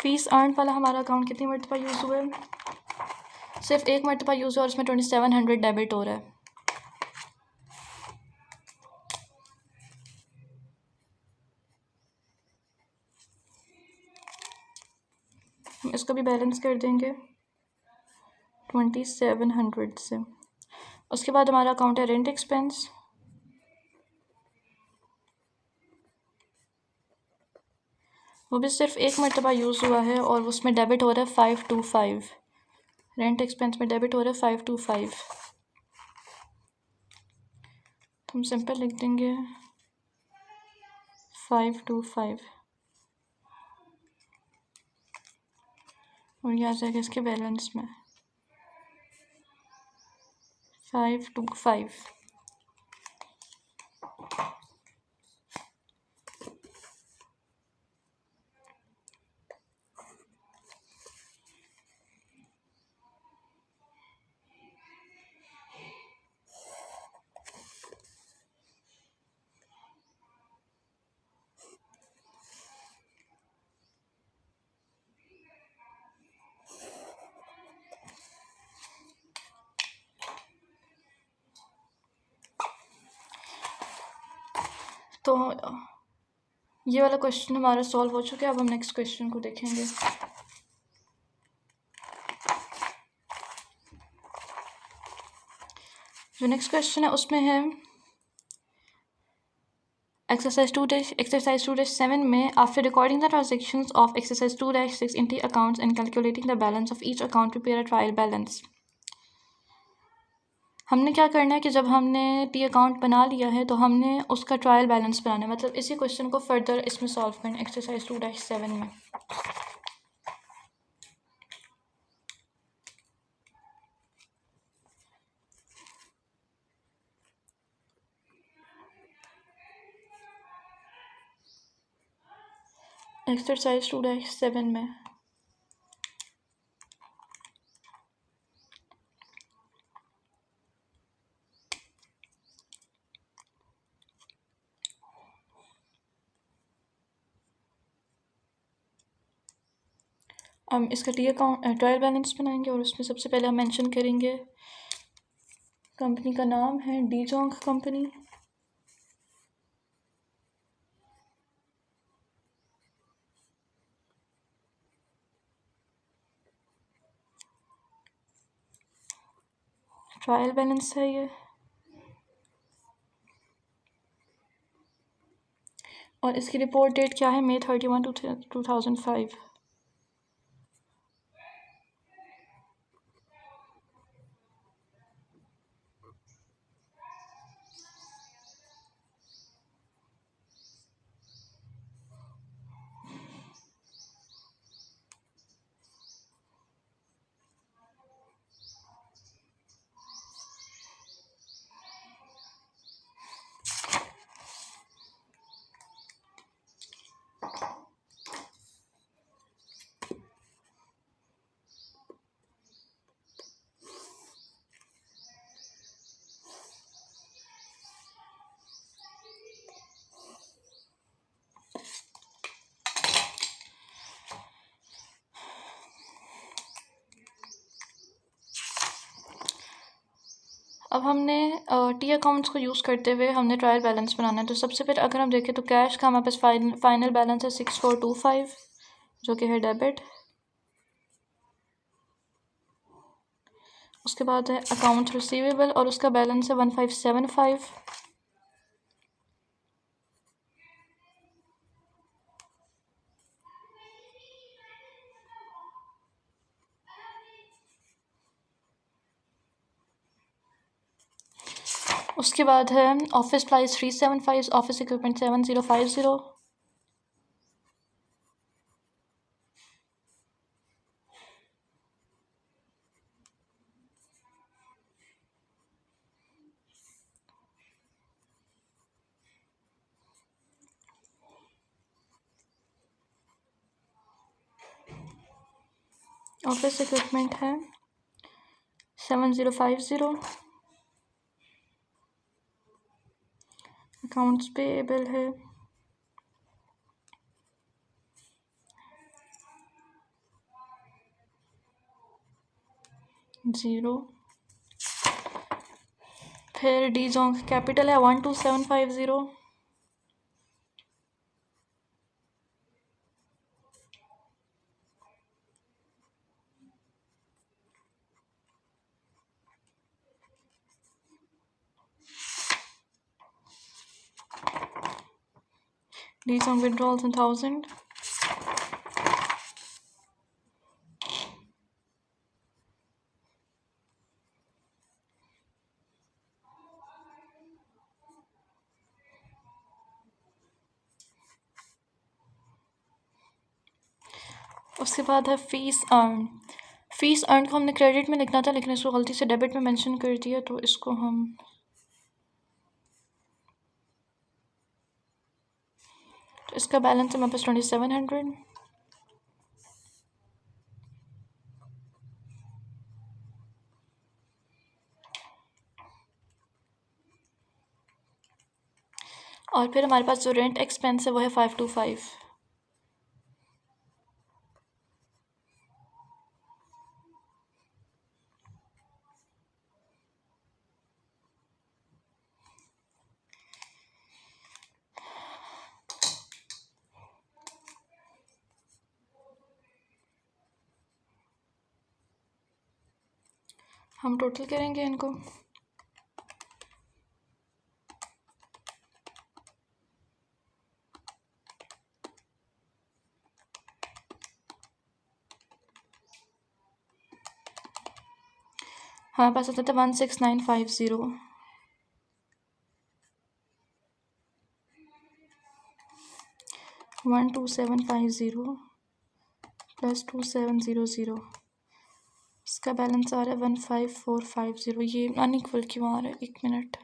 फीस अर्न वाला हमारा अकाउंट कितनी मरतबा यूज़ हुआ है? सिर्फ एक मरतबा यूज़ हुआ और उसमें 2700 डेबिट हो रहा है। हम इसको भी बैलेंस कर देंगे 2700 से। उसके बाद हमारा अकाउंट है रेंट एक्सपेंस। वो भी सिर्फ एक मरतबा यूज़ हुआ है और उसमें डेबिट हो रहा है 525। रेंट एक्सपेंस में डेबिट हो रहा है 525। तो हम सिंपल लिख देंगे 525 और ये आ जाएगा इसके बैलेंस में 525। तो ये वाला क्वेश्चन हमारा सॉल्व हो चुका है। अब हम नेक्स्ट क्वेश्चन को देखेंगे। जो नेक्स्ट क्वेश्चन है उसमें है एक्सरसाइज 2-7 में after recording the transactions of exercise 2-6 in T accounts and calculating the balance of each account prepare a trial balance. हमने क्या करना है कि जब हमने टी अकाउंट बना लिया है तो हमने उसका ट्रायल बैलेंस बनाना है, मतलब इसी क्वेश्चन को फर्दर इसमें सॉल्व करना है एक्सरसाइज 2-7 में। एक्सरसाइज 2-7 में हम इसका टी अकाउंट ट्रायल बैलेंस बनाएंगे और उसमें सबसे पहले हम मेंशन करेंगे कंपनी का नाम है D Jong company. Trial balance है ये और इसकी रिपोर्ट डेट क्या है? May 31, 2005। अब हमने टी अकाउंट्स को यूज़ करते हुए हमने ट्रायल बैलेंस बनाना है। तो सबसे पहले अगर हम देखें तो कैश का हमारे पास फाइनल बैलेंस है 6425 जो कि है डेबिट। उसके बाद है अकाउंट रिसीवेबल और उसका बैलेंस है 1575। उसके बाद है office supplies 375, office equipment 7050। Office equipment है 7050। अकाउंट्स पेएबल है 0। फिर डी जोंग कैपिटल है 12750। डी जोंग विड्रॉल्स इन 1000। उसके बाद है फीस अर्न। फीस अर्न को हमने क्रेडिट में लिखना था लेकिन इसको गलती से डेबिट में मेंशन कर दिया, तो इसको हम तो इसका बैलेंस है मेरे पास 2700। और फिर हमारे पास जो रेंट एक्सपेंस है वो है 525। हम टोटल करेंगे इनको। हमारे पास आता था 16950। 12750 प्लस 2700, इसका बैलेंस आ रहा है 15450। ये अनइक्वल क्यों आ रहा है? 1 मिनट।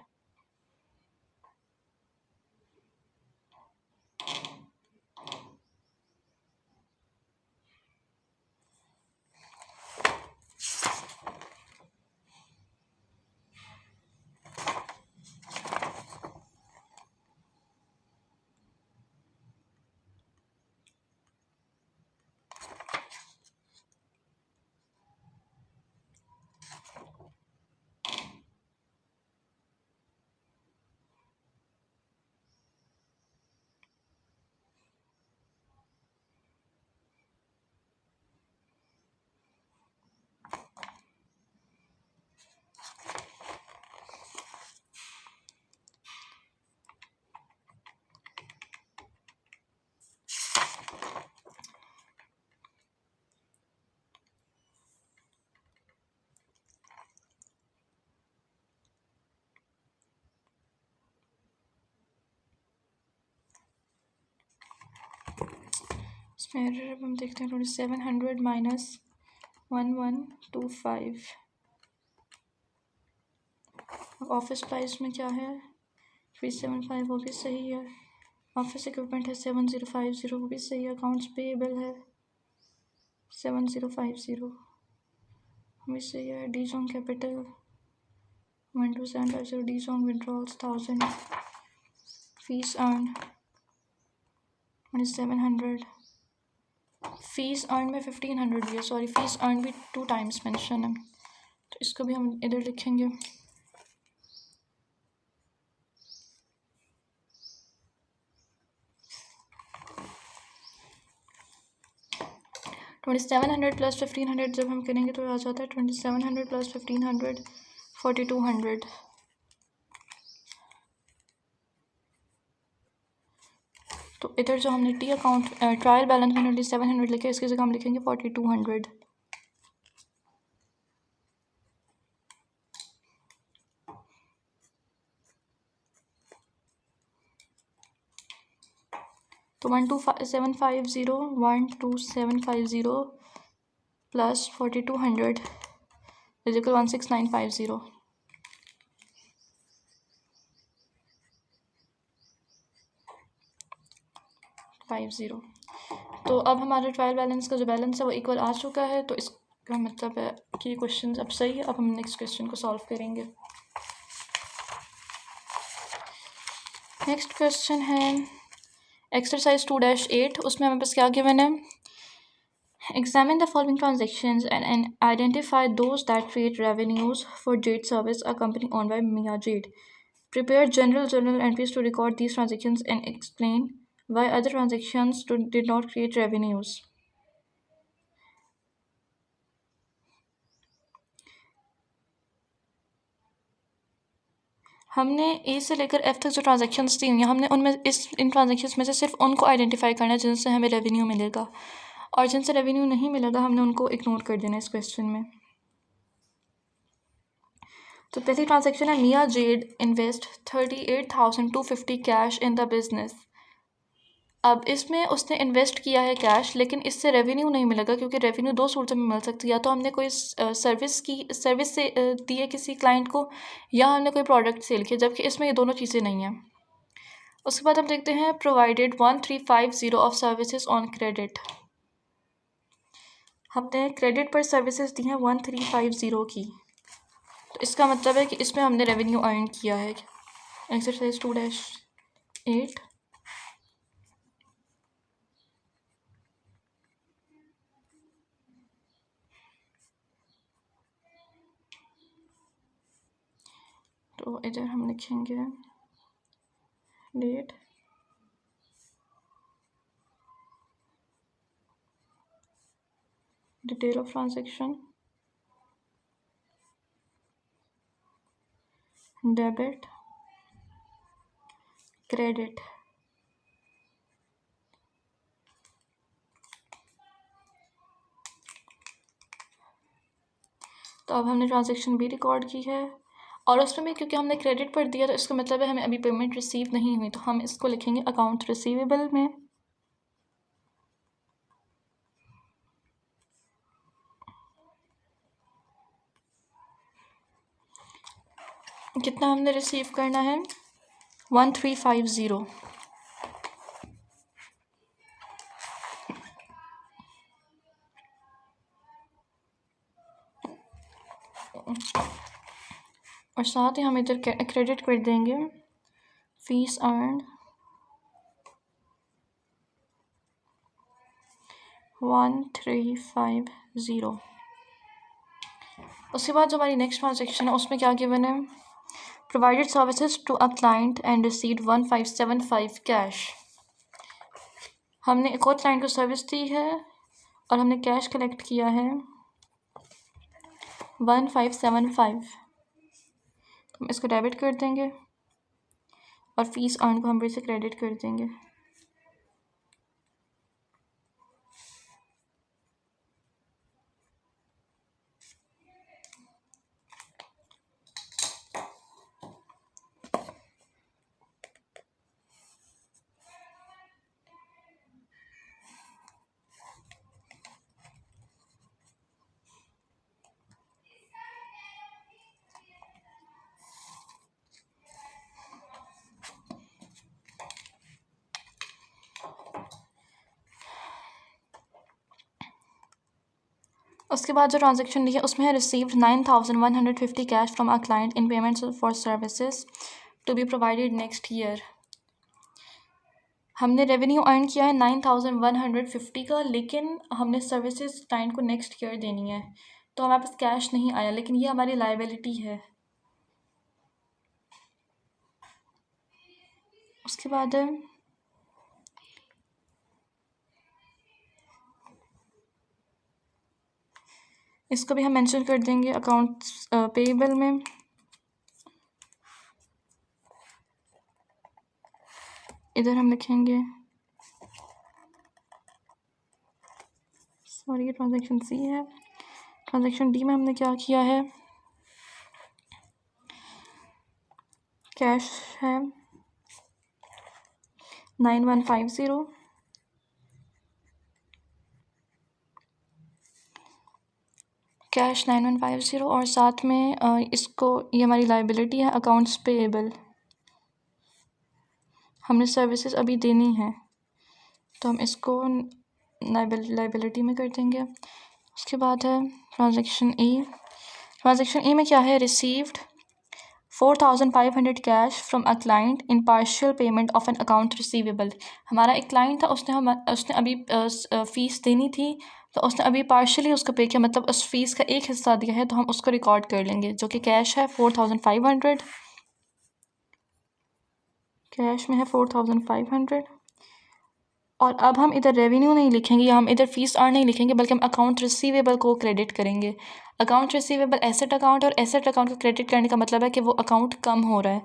इसमें अब हम देखते हैं 2700 माइनस 1125। ऑफिस प्राइस में क्या है? 375, वो भी सही है। ऑफिस इक्विपमेंट है 7050, वो भी सही है। अकाउंट्स पेएबल है 7050, वो भी सही है। D Jong capital 12750। D Jong withdrawals 1000। Fees earn 2700। Fees earn में 1500 भी है, सॉरी फीस अर्न भी 2 टाइम्स मेंशन है, तो इसको भी हम इधर लिखेंगे। $2700 प्लस 1500 जब हम करेंगे तो आ जाता है 2700 प्लस 1500 4200। तो इधर जो हमने टी अकाउंट ट्रायल बैलेंस में 2700 लिखे, इसकी जगह हम लिखेंगे 4200। तो 12750 प्लस 4200 इज इक्वल 16950। तो अब हमारा ट्रायल बैलेंस का जो बैलेंस है वो इक्वल आ चुका है, तो इस का मतलब है कि ये क्वेश्चन अब सही है। अब हम नेक्स्ट क्वेश्चन को सॉल्व करेंगे। नेक्स्ट क्वेश्चन है एक्सरसाइज 2-8। उसमें हमें पास क्या गिवन है, examine the following transactions and identify those that create revenues for Jade Service, a company owned by Mia Jade. Prepare general journal entries to record these transactions and explain why other transactions did not create revenues. हमने ए से लेकर F तक जो transactions दी हुई हैं, हमने उनमें इन transactions में से सिर्फ उनको आइडेंटिफाई करना है जिनसे हमें रेवेन्यू मिलेगा, और जिनसे रेवेन्यू नहीं मिलेगा हमने उनको इग्नोर कर देना इस क्वेश्चन में। तो पहली ट्रांजेक्शन है Mia Z invest 38,250 cash in the business. अब इसमें उसने इन्वेस्ट किया है कैश, लेकिन इससे रेवेन्यू नहीं मिलेगा, क्योंकि रेवेन्यू दो सूरतों में मिल सकती है, या तो हमने कोई सर्विस से दी है किसी क्लाइंट को, या हमने कोई प्रोडक्ट सेल किया, जबकि इसमें ये दोनों चीज़ें नहीं हैं। उसके बाद हम देखते हैं provided 1350 of services on credit. हमने क्रेडिट पर सर्विसेज दी हैं 1350 की, तो इसका मतलब है कि इसमें हमने रेवेन्यू अर्न किया है। एक्सरसाइज 2-8। तो इधर हम लिखेंगे date, detail of transaction, debit, credit. तो अब हमने ट्रांजेक्शन भी रिकॉर्ड की है, और उसमें भी क्योंकि हमने क्रेडिट पर दिया तो इसका मतलब है हमें अभी पेमेंट रिसीव नहीं हुई, तो हम इसको लिखेंगे अकाउंट रिसीवेबल में। कितना हमने रिसीव करना है, 1350। और साथ ही हम इधर क्रेडिट कर देंगे फीस अर्न 1350। उसके बाद जो हमारी नेक्स्ट ट्रांजेक्शन है उसमें क्या गिवन है, provided services to a client and received 1575 cash. हमने एक और क्लाइंट को सर्विस दी है और हमने कैश कलेक्ट किया है 1575। हम इसको डेबिट कर देंगे और फीस अर्न को हम फिर से क्रेडिट कर देंगे। उसके बाद जो ट्रांजेक्शन ली है उसमें है received 9150 cash from a client in payments for services to be provided next year. हमने रेवेन्यू अर्न किया है 9150 का, लेकिन हमने सर्विसेज क्लाइंट को नेक्स्ट ईयर देनी है, तो हमारे पास कैश नहीं आया, लेकिन ये हमारी लायबिलिटी है। उसके बाद इसको भी हम मेंशन कर देंगे अकाउंट्स पेएबल में। इधर हम लिखेंगे, सॉरी ये ट्रांजेक्शन सी है, ट्रांजेक्शन डी में हमने क्या किया है, कैश है 9150, कैश 9150, और साथ में इसको ये हमारी लायबिलिटी है अकाउंट्स पेएबल। हमने सर्विसेज अभी देनी है तो हम इसको लायबिलिटी में कर देंगे। उसके बाद है ट्रांजेक्शन ई। ट्रांजेक्शन ई में क्या है? Received 4,500 cash from a client in partial payment of an account receivable. हमारा एक क्लाइंट था, उसने अभी फ़ीस देनी थी, तो उसने अभी पार्शियली उसको पे किया, मतलब उस फीस का एक हिस्सा दिया है, तो हम उसको रिकॉर्ड कर लेंगे, जो कि कैश है 4,500। कैश में है 4,500। और अब हम इधर रेवेन्यू नहीं लिखेंगे या हम इधर फीस अर्न नहीं लिखेंगे, बल्कि हम अकाउंट रिसीवेबल को क्रेडिट करेंगे। अकाउंट रिसीवेबल एसेट अकाउंट, और एसेट अकाउंट को क्रेडिट करने का मतलब है कि वो अकाउंट कम हो रहा है।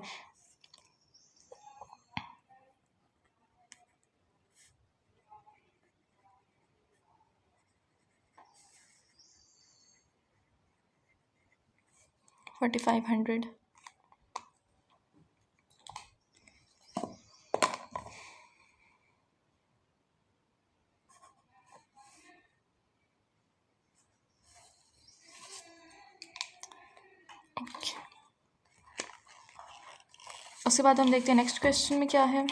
$4,500। उसके बाद हम देखते हैं नेक्स्ट क्वेश्चन में क्या है।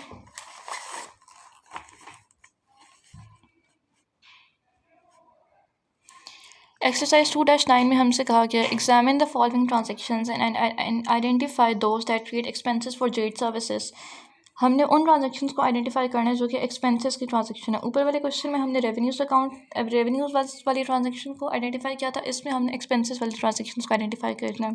एक्सरसाइज 2-9 में हमसे कहा गया examine the following transactions and identify those that create expenses for Z services. हमने उन ट्रांजेक्शन्स को आइडेंटिफाई करना है जो कि एक्सपेंसेस की ट्रांजेक्शन है। ऊपर वाले क्वेश्चन में हमने रेवेन्यूज वाली ट्रांजेक्शन को आइडेंटिफाई किया था, इसमें हमने एक्सपेंसेस वाली ट्रांजेक्शन्स को आइडेंटिफाई करना है।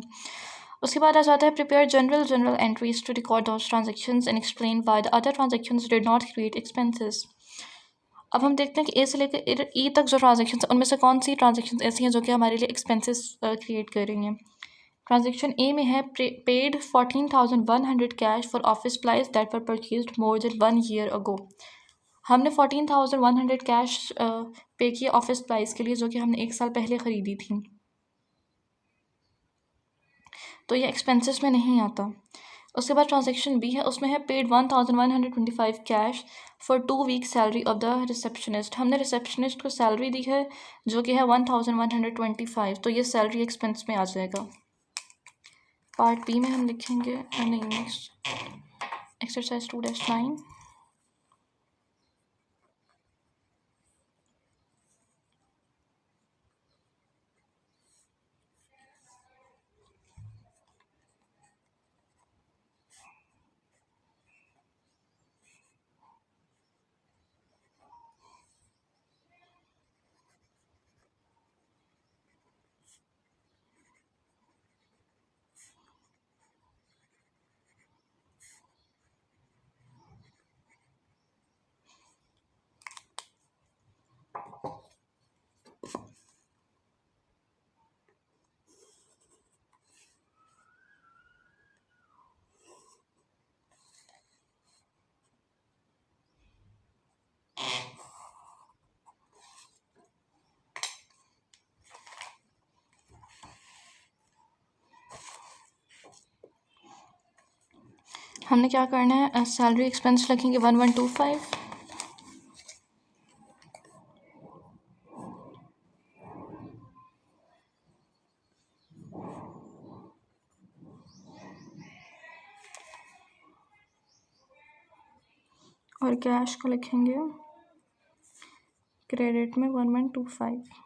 उसके बाद आ जाता है prepare journal entries to record those transactions and explain why the other transactions did not create expenses. अब हम देखते हैं कि ए से लेकर ई तक जो ट्रांजेक्शन है उनमें से कौन सी ट्रांजेक्शन ऐसी हैं जो कि हमारे लिए एक्सपेंसेस क्रिएट कर रही हैं। ट्रांजेक्शन ए में है paid 14,100 cash for office supplies that were purchased more than 1 year ago. हमने 14,100 कैश पे किया ऑफिस सप्लाइज के लिए, जो कि हमने 1 साल पहले ख़रीदी थी, तो ये एक्सपेंसेस में नहीं आता। उसके बाद ट्रांजेक्शन बी है, उसमें है paid 1,125 cash for 2 week salary of the receptionist. हमने रिसेप्शनिस्ट को सैलरी दी है जो कि है 1,125, तो ये सैलरी एक्सपेंस में आ जाएगा। पार्ट बी में हम लिखेंगे नहीं, नेक्स्ट एक्सरसाइज 2-9। हमने क्या करना है, सैलरी एक्सपेंस लिखेंगे 1,125। और कैश को लिखेंगे क्रेडिट में 1,125।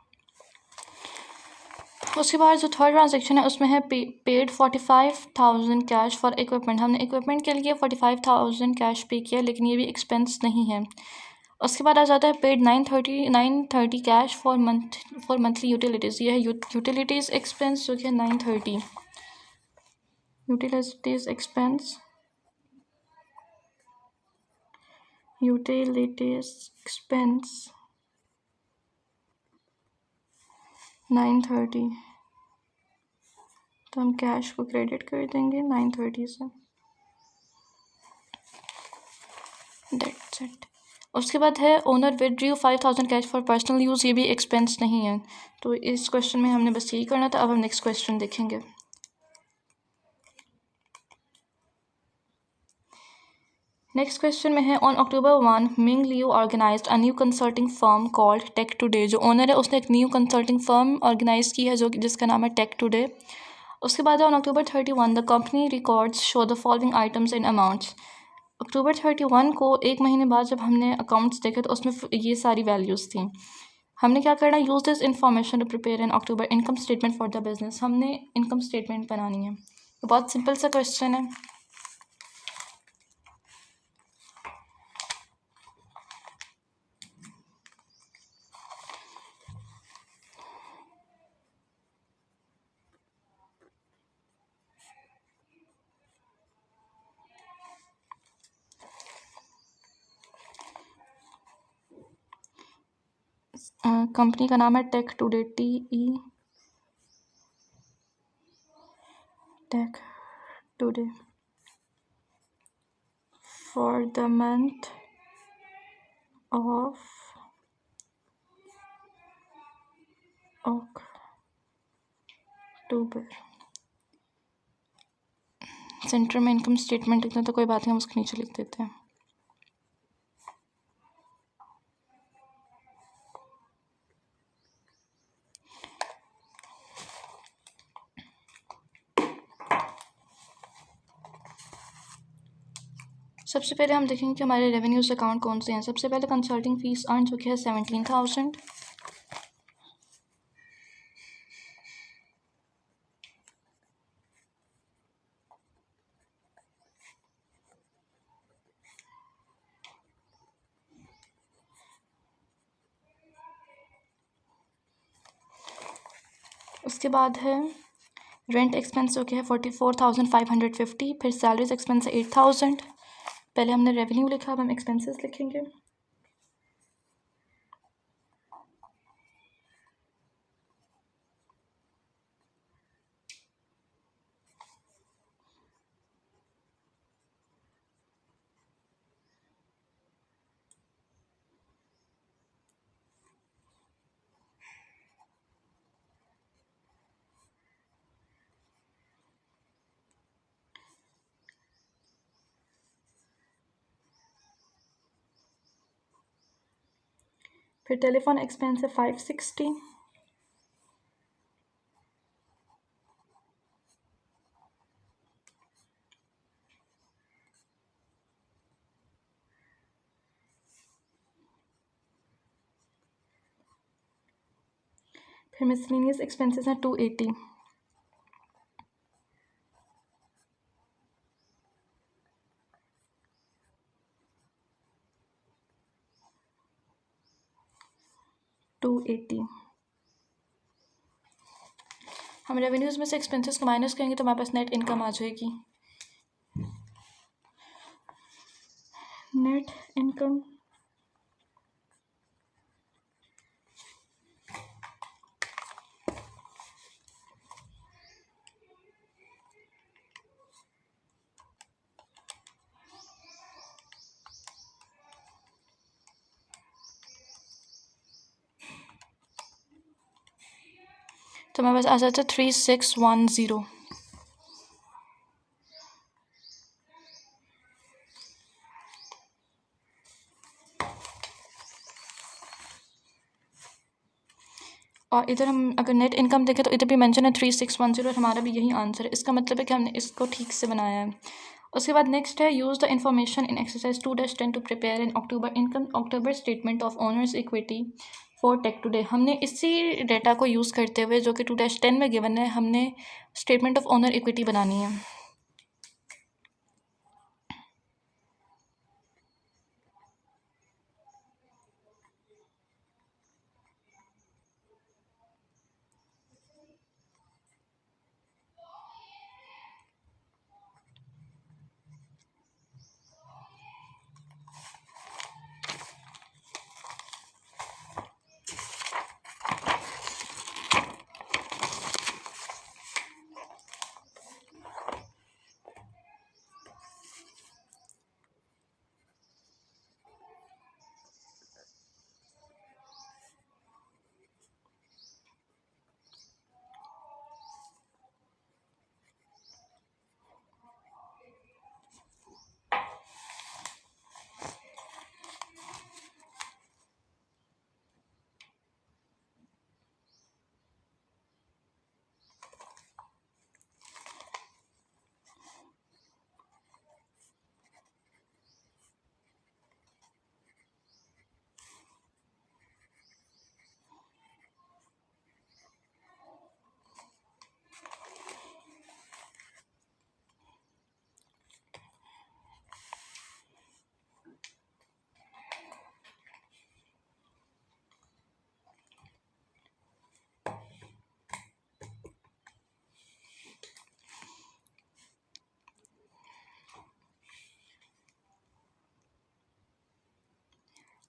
उसके बाद जो थर्ड ट्रांजेक्शन है उसमें है पेड 45,000 कैश फॉर इक्विपमेंट। हमने इक्विपमेंट के लिए 45,000 कैश पे किया, लेकिन ये भी एक्सपेंस नहीं है। उसके बाद आ जाता है paid 930 cash for monthly utilities. ये है यूटिलिटीज़ एक्सपेंस, जो कि है 930 यूटिलिटीज़ एक्सपेंस। यूटिलिटीज़ एक्सपेंस 930, तो हम कैश को क्रेडिट कर देंगे 930 से। That's it. उसके बाद है owner withdrew 5,000 cash for personal use. ये भी एक्सपेंस नहीं है, तो इस क्वेश्चन में हमने बस यही करना था। अब हम नेक्स्ट क्वेश्चन देखेंगे। नेक्स्ट क्वेश्चन में है on October 1 Ming Leo organised a new consulting firm called Tech Today. जो ओनर है उसने एक न्यू कंसल्टिंग फर्म ऑर्गेनाइज की है जिसका नाम है टेक टुडे। उसके बाद on October 31 the company records show the following items in amounts. October 31 को, एक महीने बाद जब हमने अकाउंट्स देखे, तो उसमें ये सारी वैल्यूज़ थी। हमने क्या करना है, use this information to prepare an October income statement for the business. हमने इनकम स्टेटमेंट बनानी है। तो बहुत सिंपल सा क्वेश्चन है। कंपनी का नाम है Tech Today, Tech Today, for the month of October. Centre में इनकम स्टेटमेंट लिखना तो कोई बात नहीं, हम उसके नीचे लिख देते हैं। सबसे पहले हम देखेंगे कि हमारे रेवेन्यूज अकाउंट कौन से हैं। सबसे पहले कंसल्टिंग फीस अर्न जो कि है 17,000। उसके बाद है रेंट एक्सपेंस जो कि है 44,550। फिर सैलरीज एक्सपेंस है 8,000। पहले हमने रेवेन्यू लिखा, अब हम एक्सपेंसेस लिखेंगे। फिर टेलीफोन एक्सपेंस है 560। फिर मिसलेनियस एक्सपेंसेस हैं 280। हम रेवेन्यूज़ में से एक्सपेंसेस को माइनस करेंगे तो हमारे पास नेट इनकम आ जाएगी। नेट इनकम तो हमारे पास आ जाता है 3610। और इधर हम अगर नेट इनकम देखें तो इधर भी मेंशन है 3610 और हमारा भी यही आंसर है। इसका मतलब है कि हमने इसको ठीक से बनाया है। उसके बाद नेक्स्ट है use the information in exercise 2-10 to prepare in October statement of owners equity for Tech Today. हमने इसी डेटा को यूज़ करते हुए जो कि 2-10 में गिवन है, हमने स्टेटमेंट ऑफ ओनर इक्विटी बनानी है।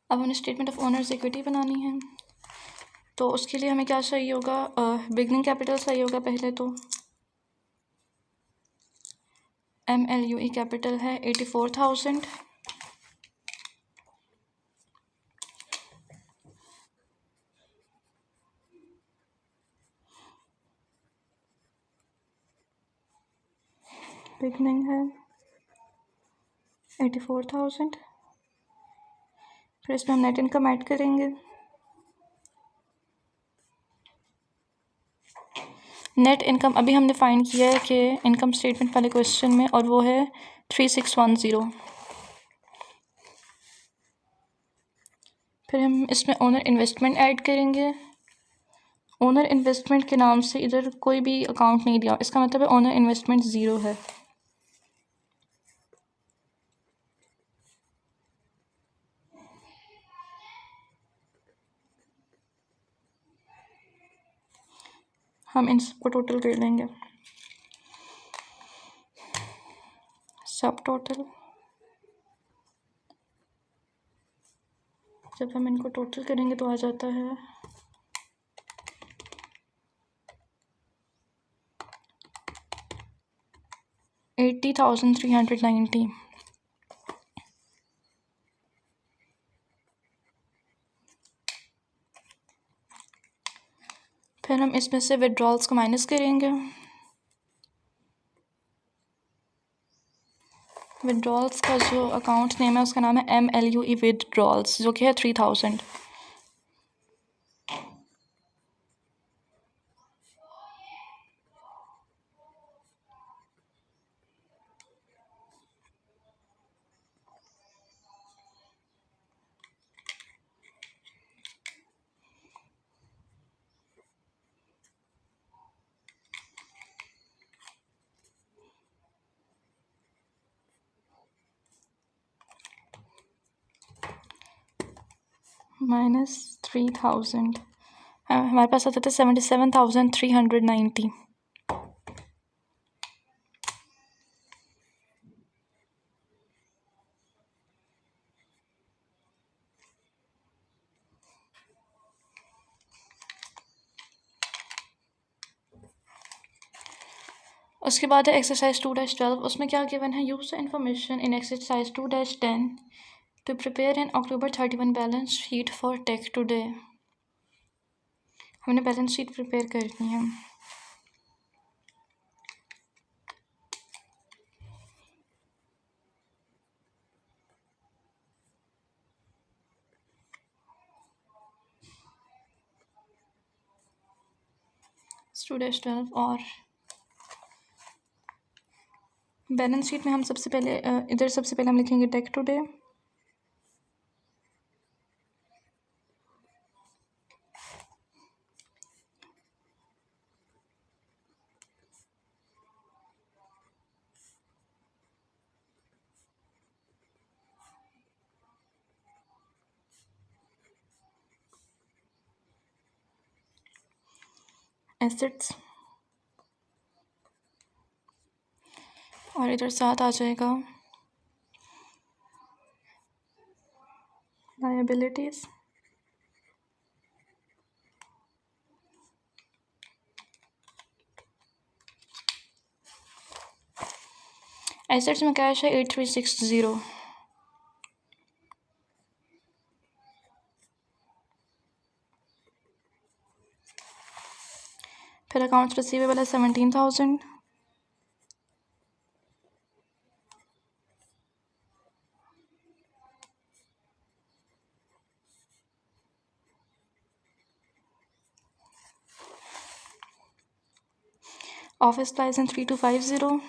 अब हमें स्टेटमेंट ऑफ ओनर्स इक्विटी बनानी है, तो उसके लिए हमें क्या चाहिए होगा, बिगनिंग कैपिटल चाहिए होगा पहले तो। MLUE कैपिटल है 84,000। बिगनिंग है 84,000। फिर इसमें हम नेट इनकम ऐड करेंगे। नेट इनकम अभी हमने फाइंड किया है कि इनकम स्टेटमेंट वाले क्वेश्चन में, और वो है 3610। फिर हम इसमें ओनर इन्वेस्टमेंट ऐड करेंगे। ओनर इन्वेस्टमेंट के नाम से इधर कोई भी अकाउंट नहीं दिया, इसका मतलब है ओनर इन्वेस्टमेंट ज़ीरो है। हम इन सबको टोटल कर लेंगे। सब टोटल, जब हम इनको टोटल करेंगे तो आ जाता है 80,390। फिर हम इसमें से विड्रॉल्स को माइनस करेंगे। विड्रॉल्स का जो अकाउंट नेम है उसका नाम है MLUE विड्रॉल्स, जो कि है 3,000। -3,000, हमारे पास आता था 77,390। उसके बाद है एक्सरसाइज 2-12। उसमें क्या गिवन है, use the information in exercise 2-10 to prepare an October 31 balance sheet for Tech Today. हमने बैलेंस शीट प्रिपेयर करनी है। -12 और बैलेंस शीट में हम सबसे पहले इधर सबसे पहले हम लिखेंगे टेक टुडे। एसेट्स, और इधर साथ आ जाएगा लायबिलिटीज। एसेट्स में कैश है 8360। फिर अकाउंट्स रिसीवेबल है 17,000। ऑफिस सप्लाइज इन 3250।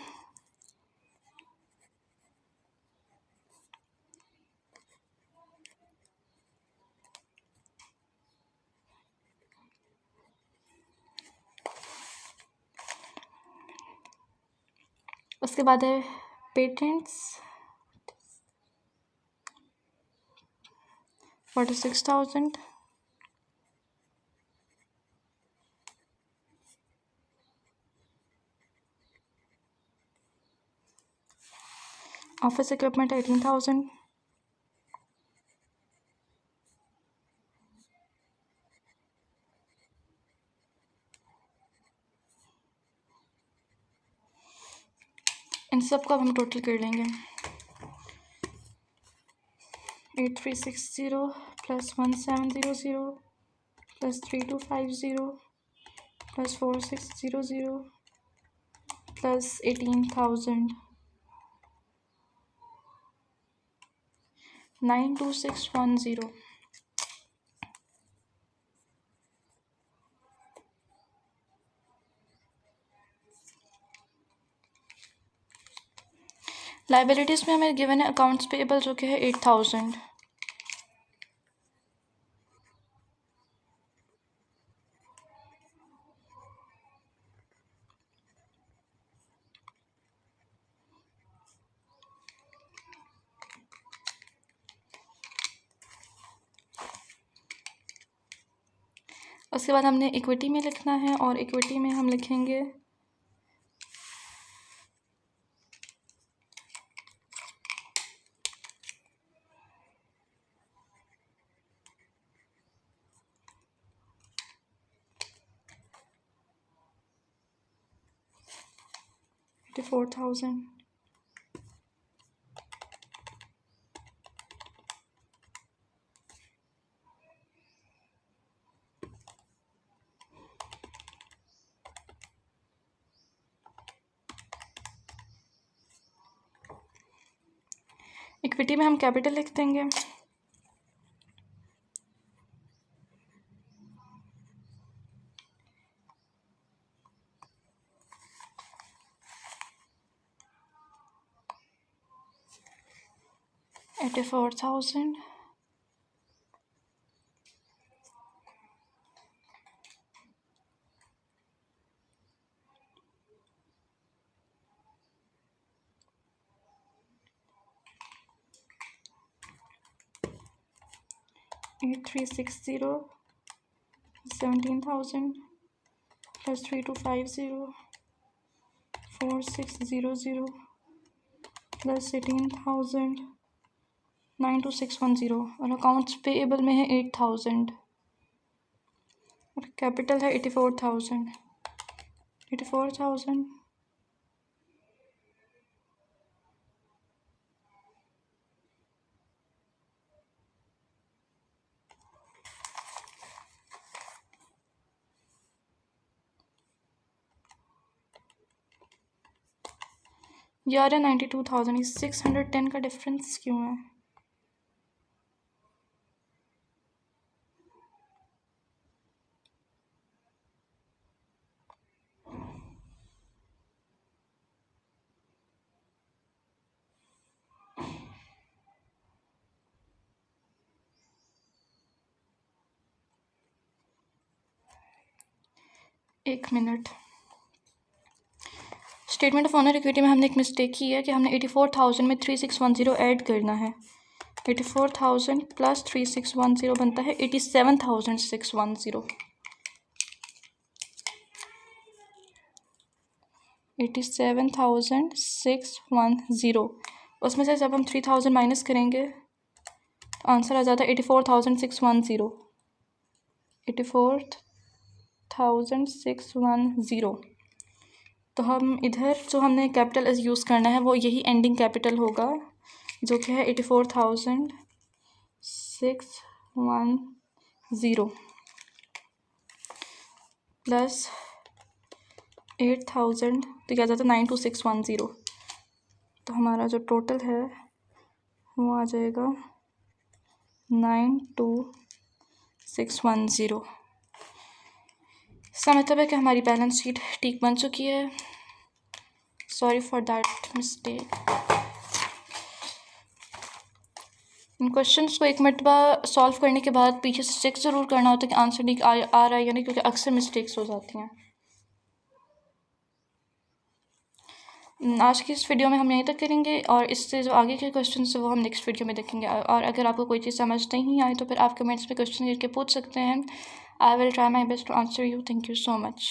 उसके बाद है पेटेंट्स 46,000। Office equipment 18,000। सबका अब हम टोटल कर लेंगे। 8360 plus 1700 plus 3250 plus 4600 plus 18,000 92610। Liabilities में हमें गिवन है अकाउंट्स पेएबल जो कि है 8,000। उसके बाद हमने इक्विटी में लिखना है और इक्विटी में हम लिखेंगे $84,000। इक्विटी में हम कैपिटल लिख देंगे। $84,000 8360 17,000 plus 3250 4600 plus 18,000 92610 और अकाउंट्स पेएबल में है 8,000 और कैपिटल है 84,000। 84,000 यार 92,000 610 का डिफरेंस क्यों है? एक minute. Statement of honour equity में हमने एक मिस्टेक की है कि हमने 84,000 में 3610 ऐड करना है। 84,000 प्लस 3610 बनता है 87,610। 87,610 उसमें से जब हम 3,000 माइनस करेंगे तो आंसर आ जाता है 84,610। 84,610। तो हम इधर जो हमने कैपिटल एज यूज़ करना है वो यही एंडिंग कैपिटल होगा जो कि है 84,610 प्लस 8,000 तो क्या जाता है 92610। तो हमारा जो टोटल है वो आ जाएगा 92610। इसका मतलब है कि हमारी बैलेंस शीट ठीक बन चुकी है। Sorry for that mistake. In questions को एक मरतबा सॉल्व करने के बाद पीछे से चेक ज़रूर करना होता है कि आंसर ठीक आ रहा है या नहीं, क्योंकि अक्सर मिस्टेक्स हो जाती हैं। आज की इस वीडियो में हम यहीं तक करेंगे और इससे जो आगे के क्वेश्चन है वो हम नेक्स्ट वीडियो में देखेंगे। और अगर आपको कोई चीज़ समझ नहीं आई तो फिर आप कमेंट्स में क्वेश्चन करके पूछ सकते हैं। I will try my best to answer you. Thank you so much.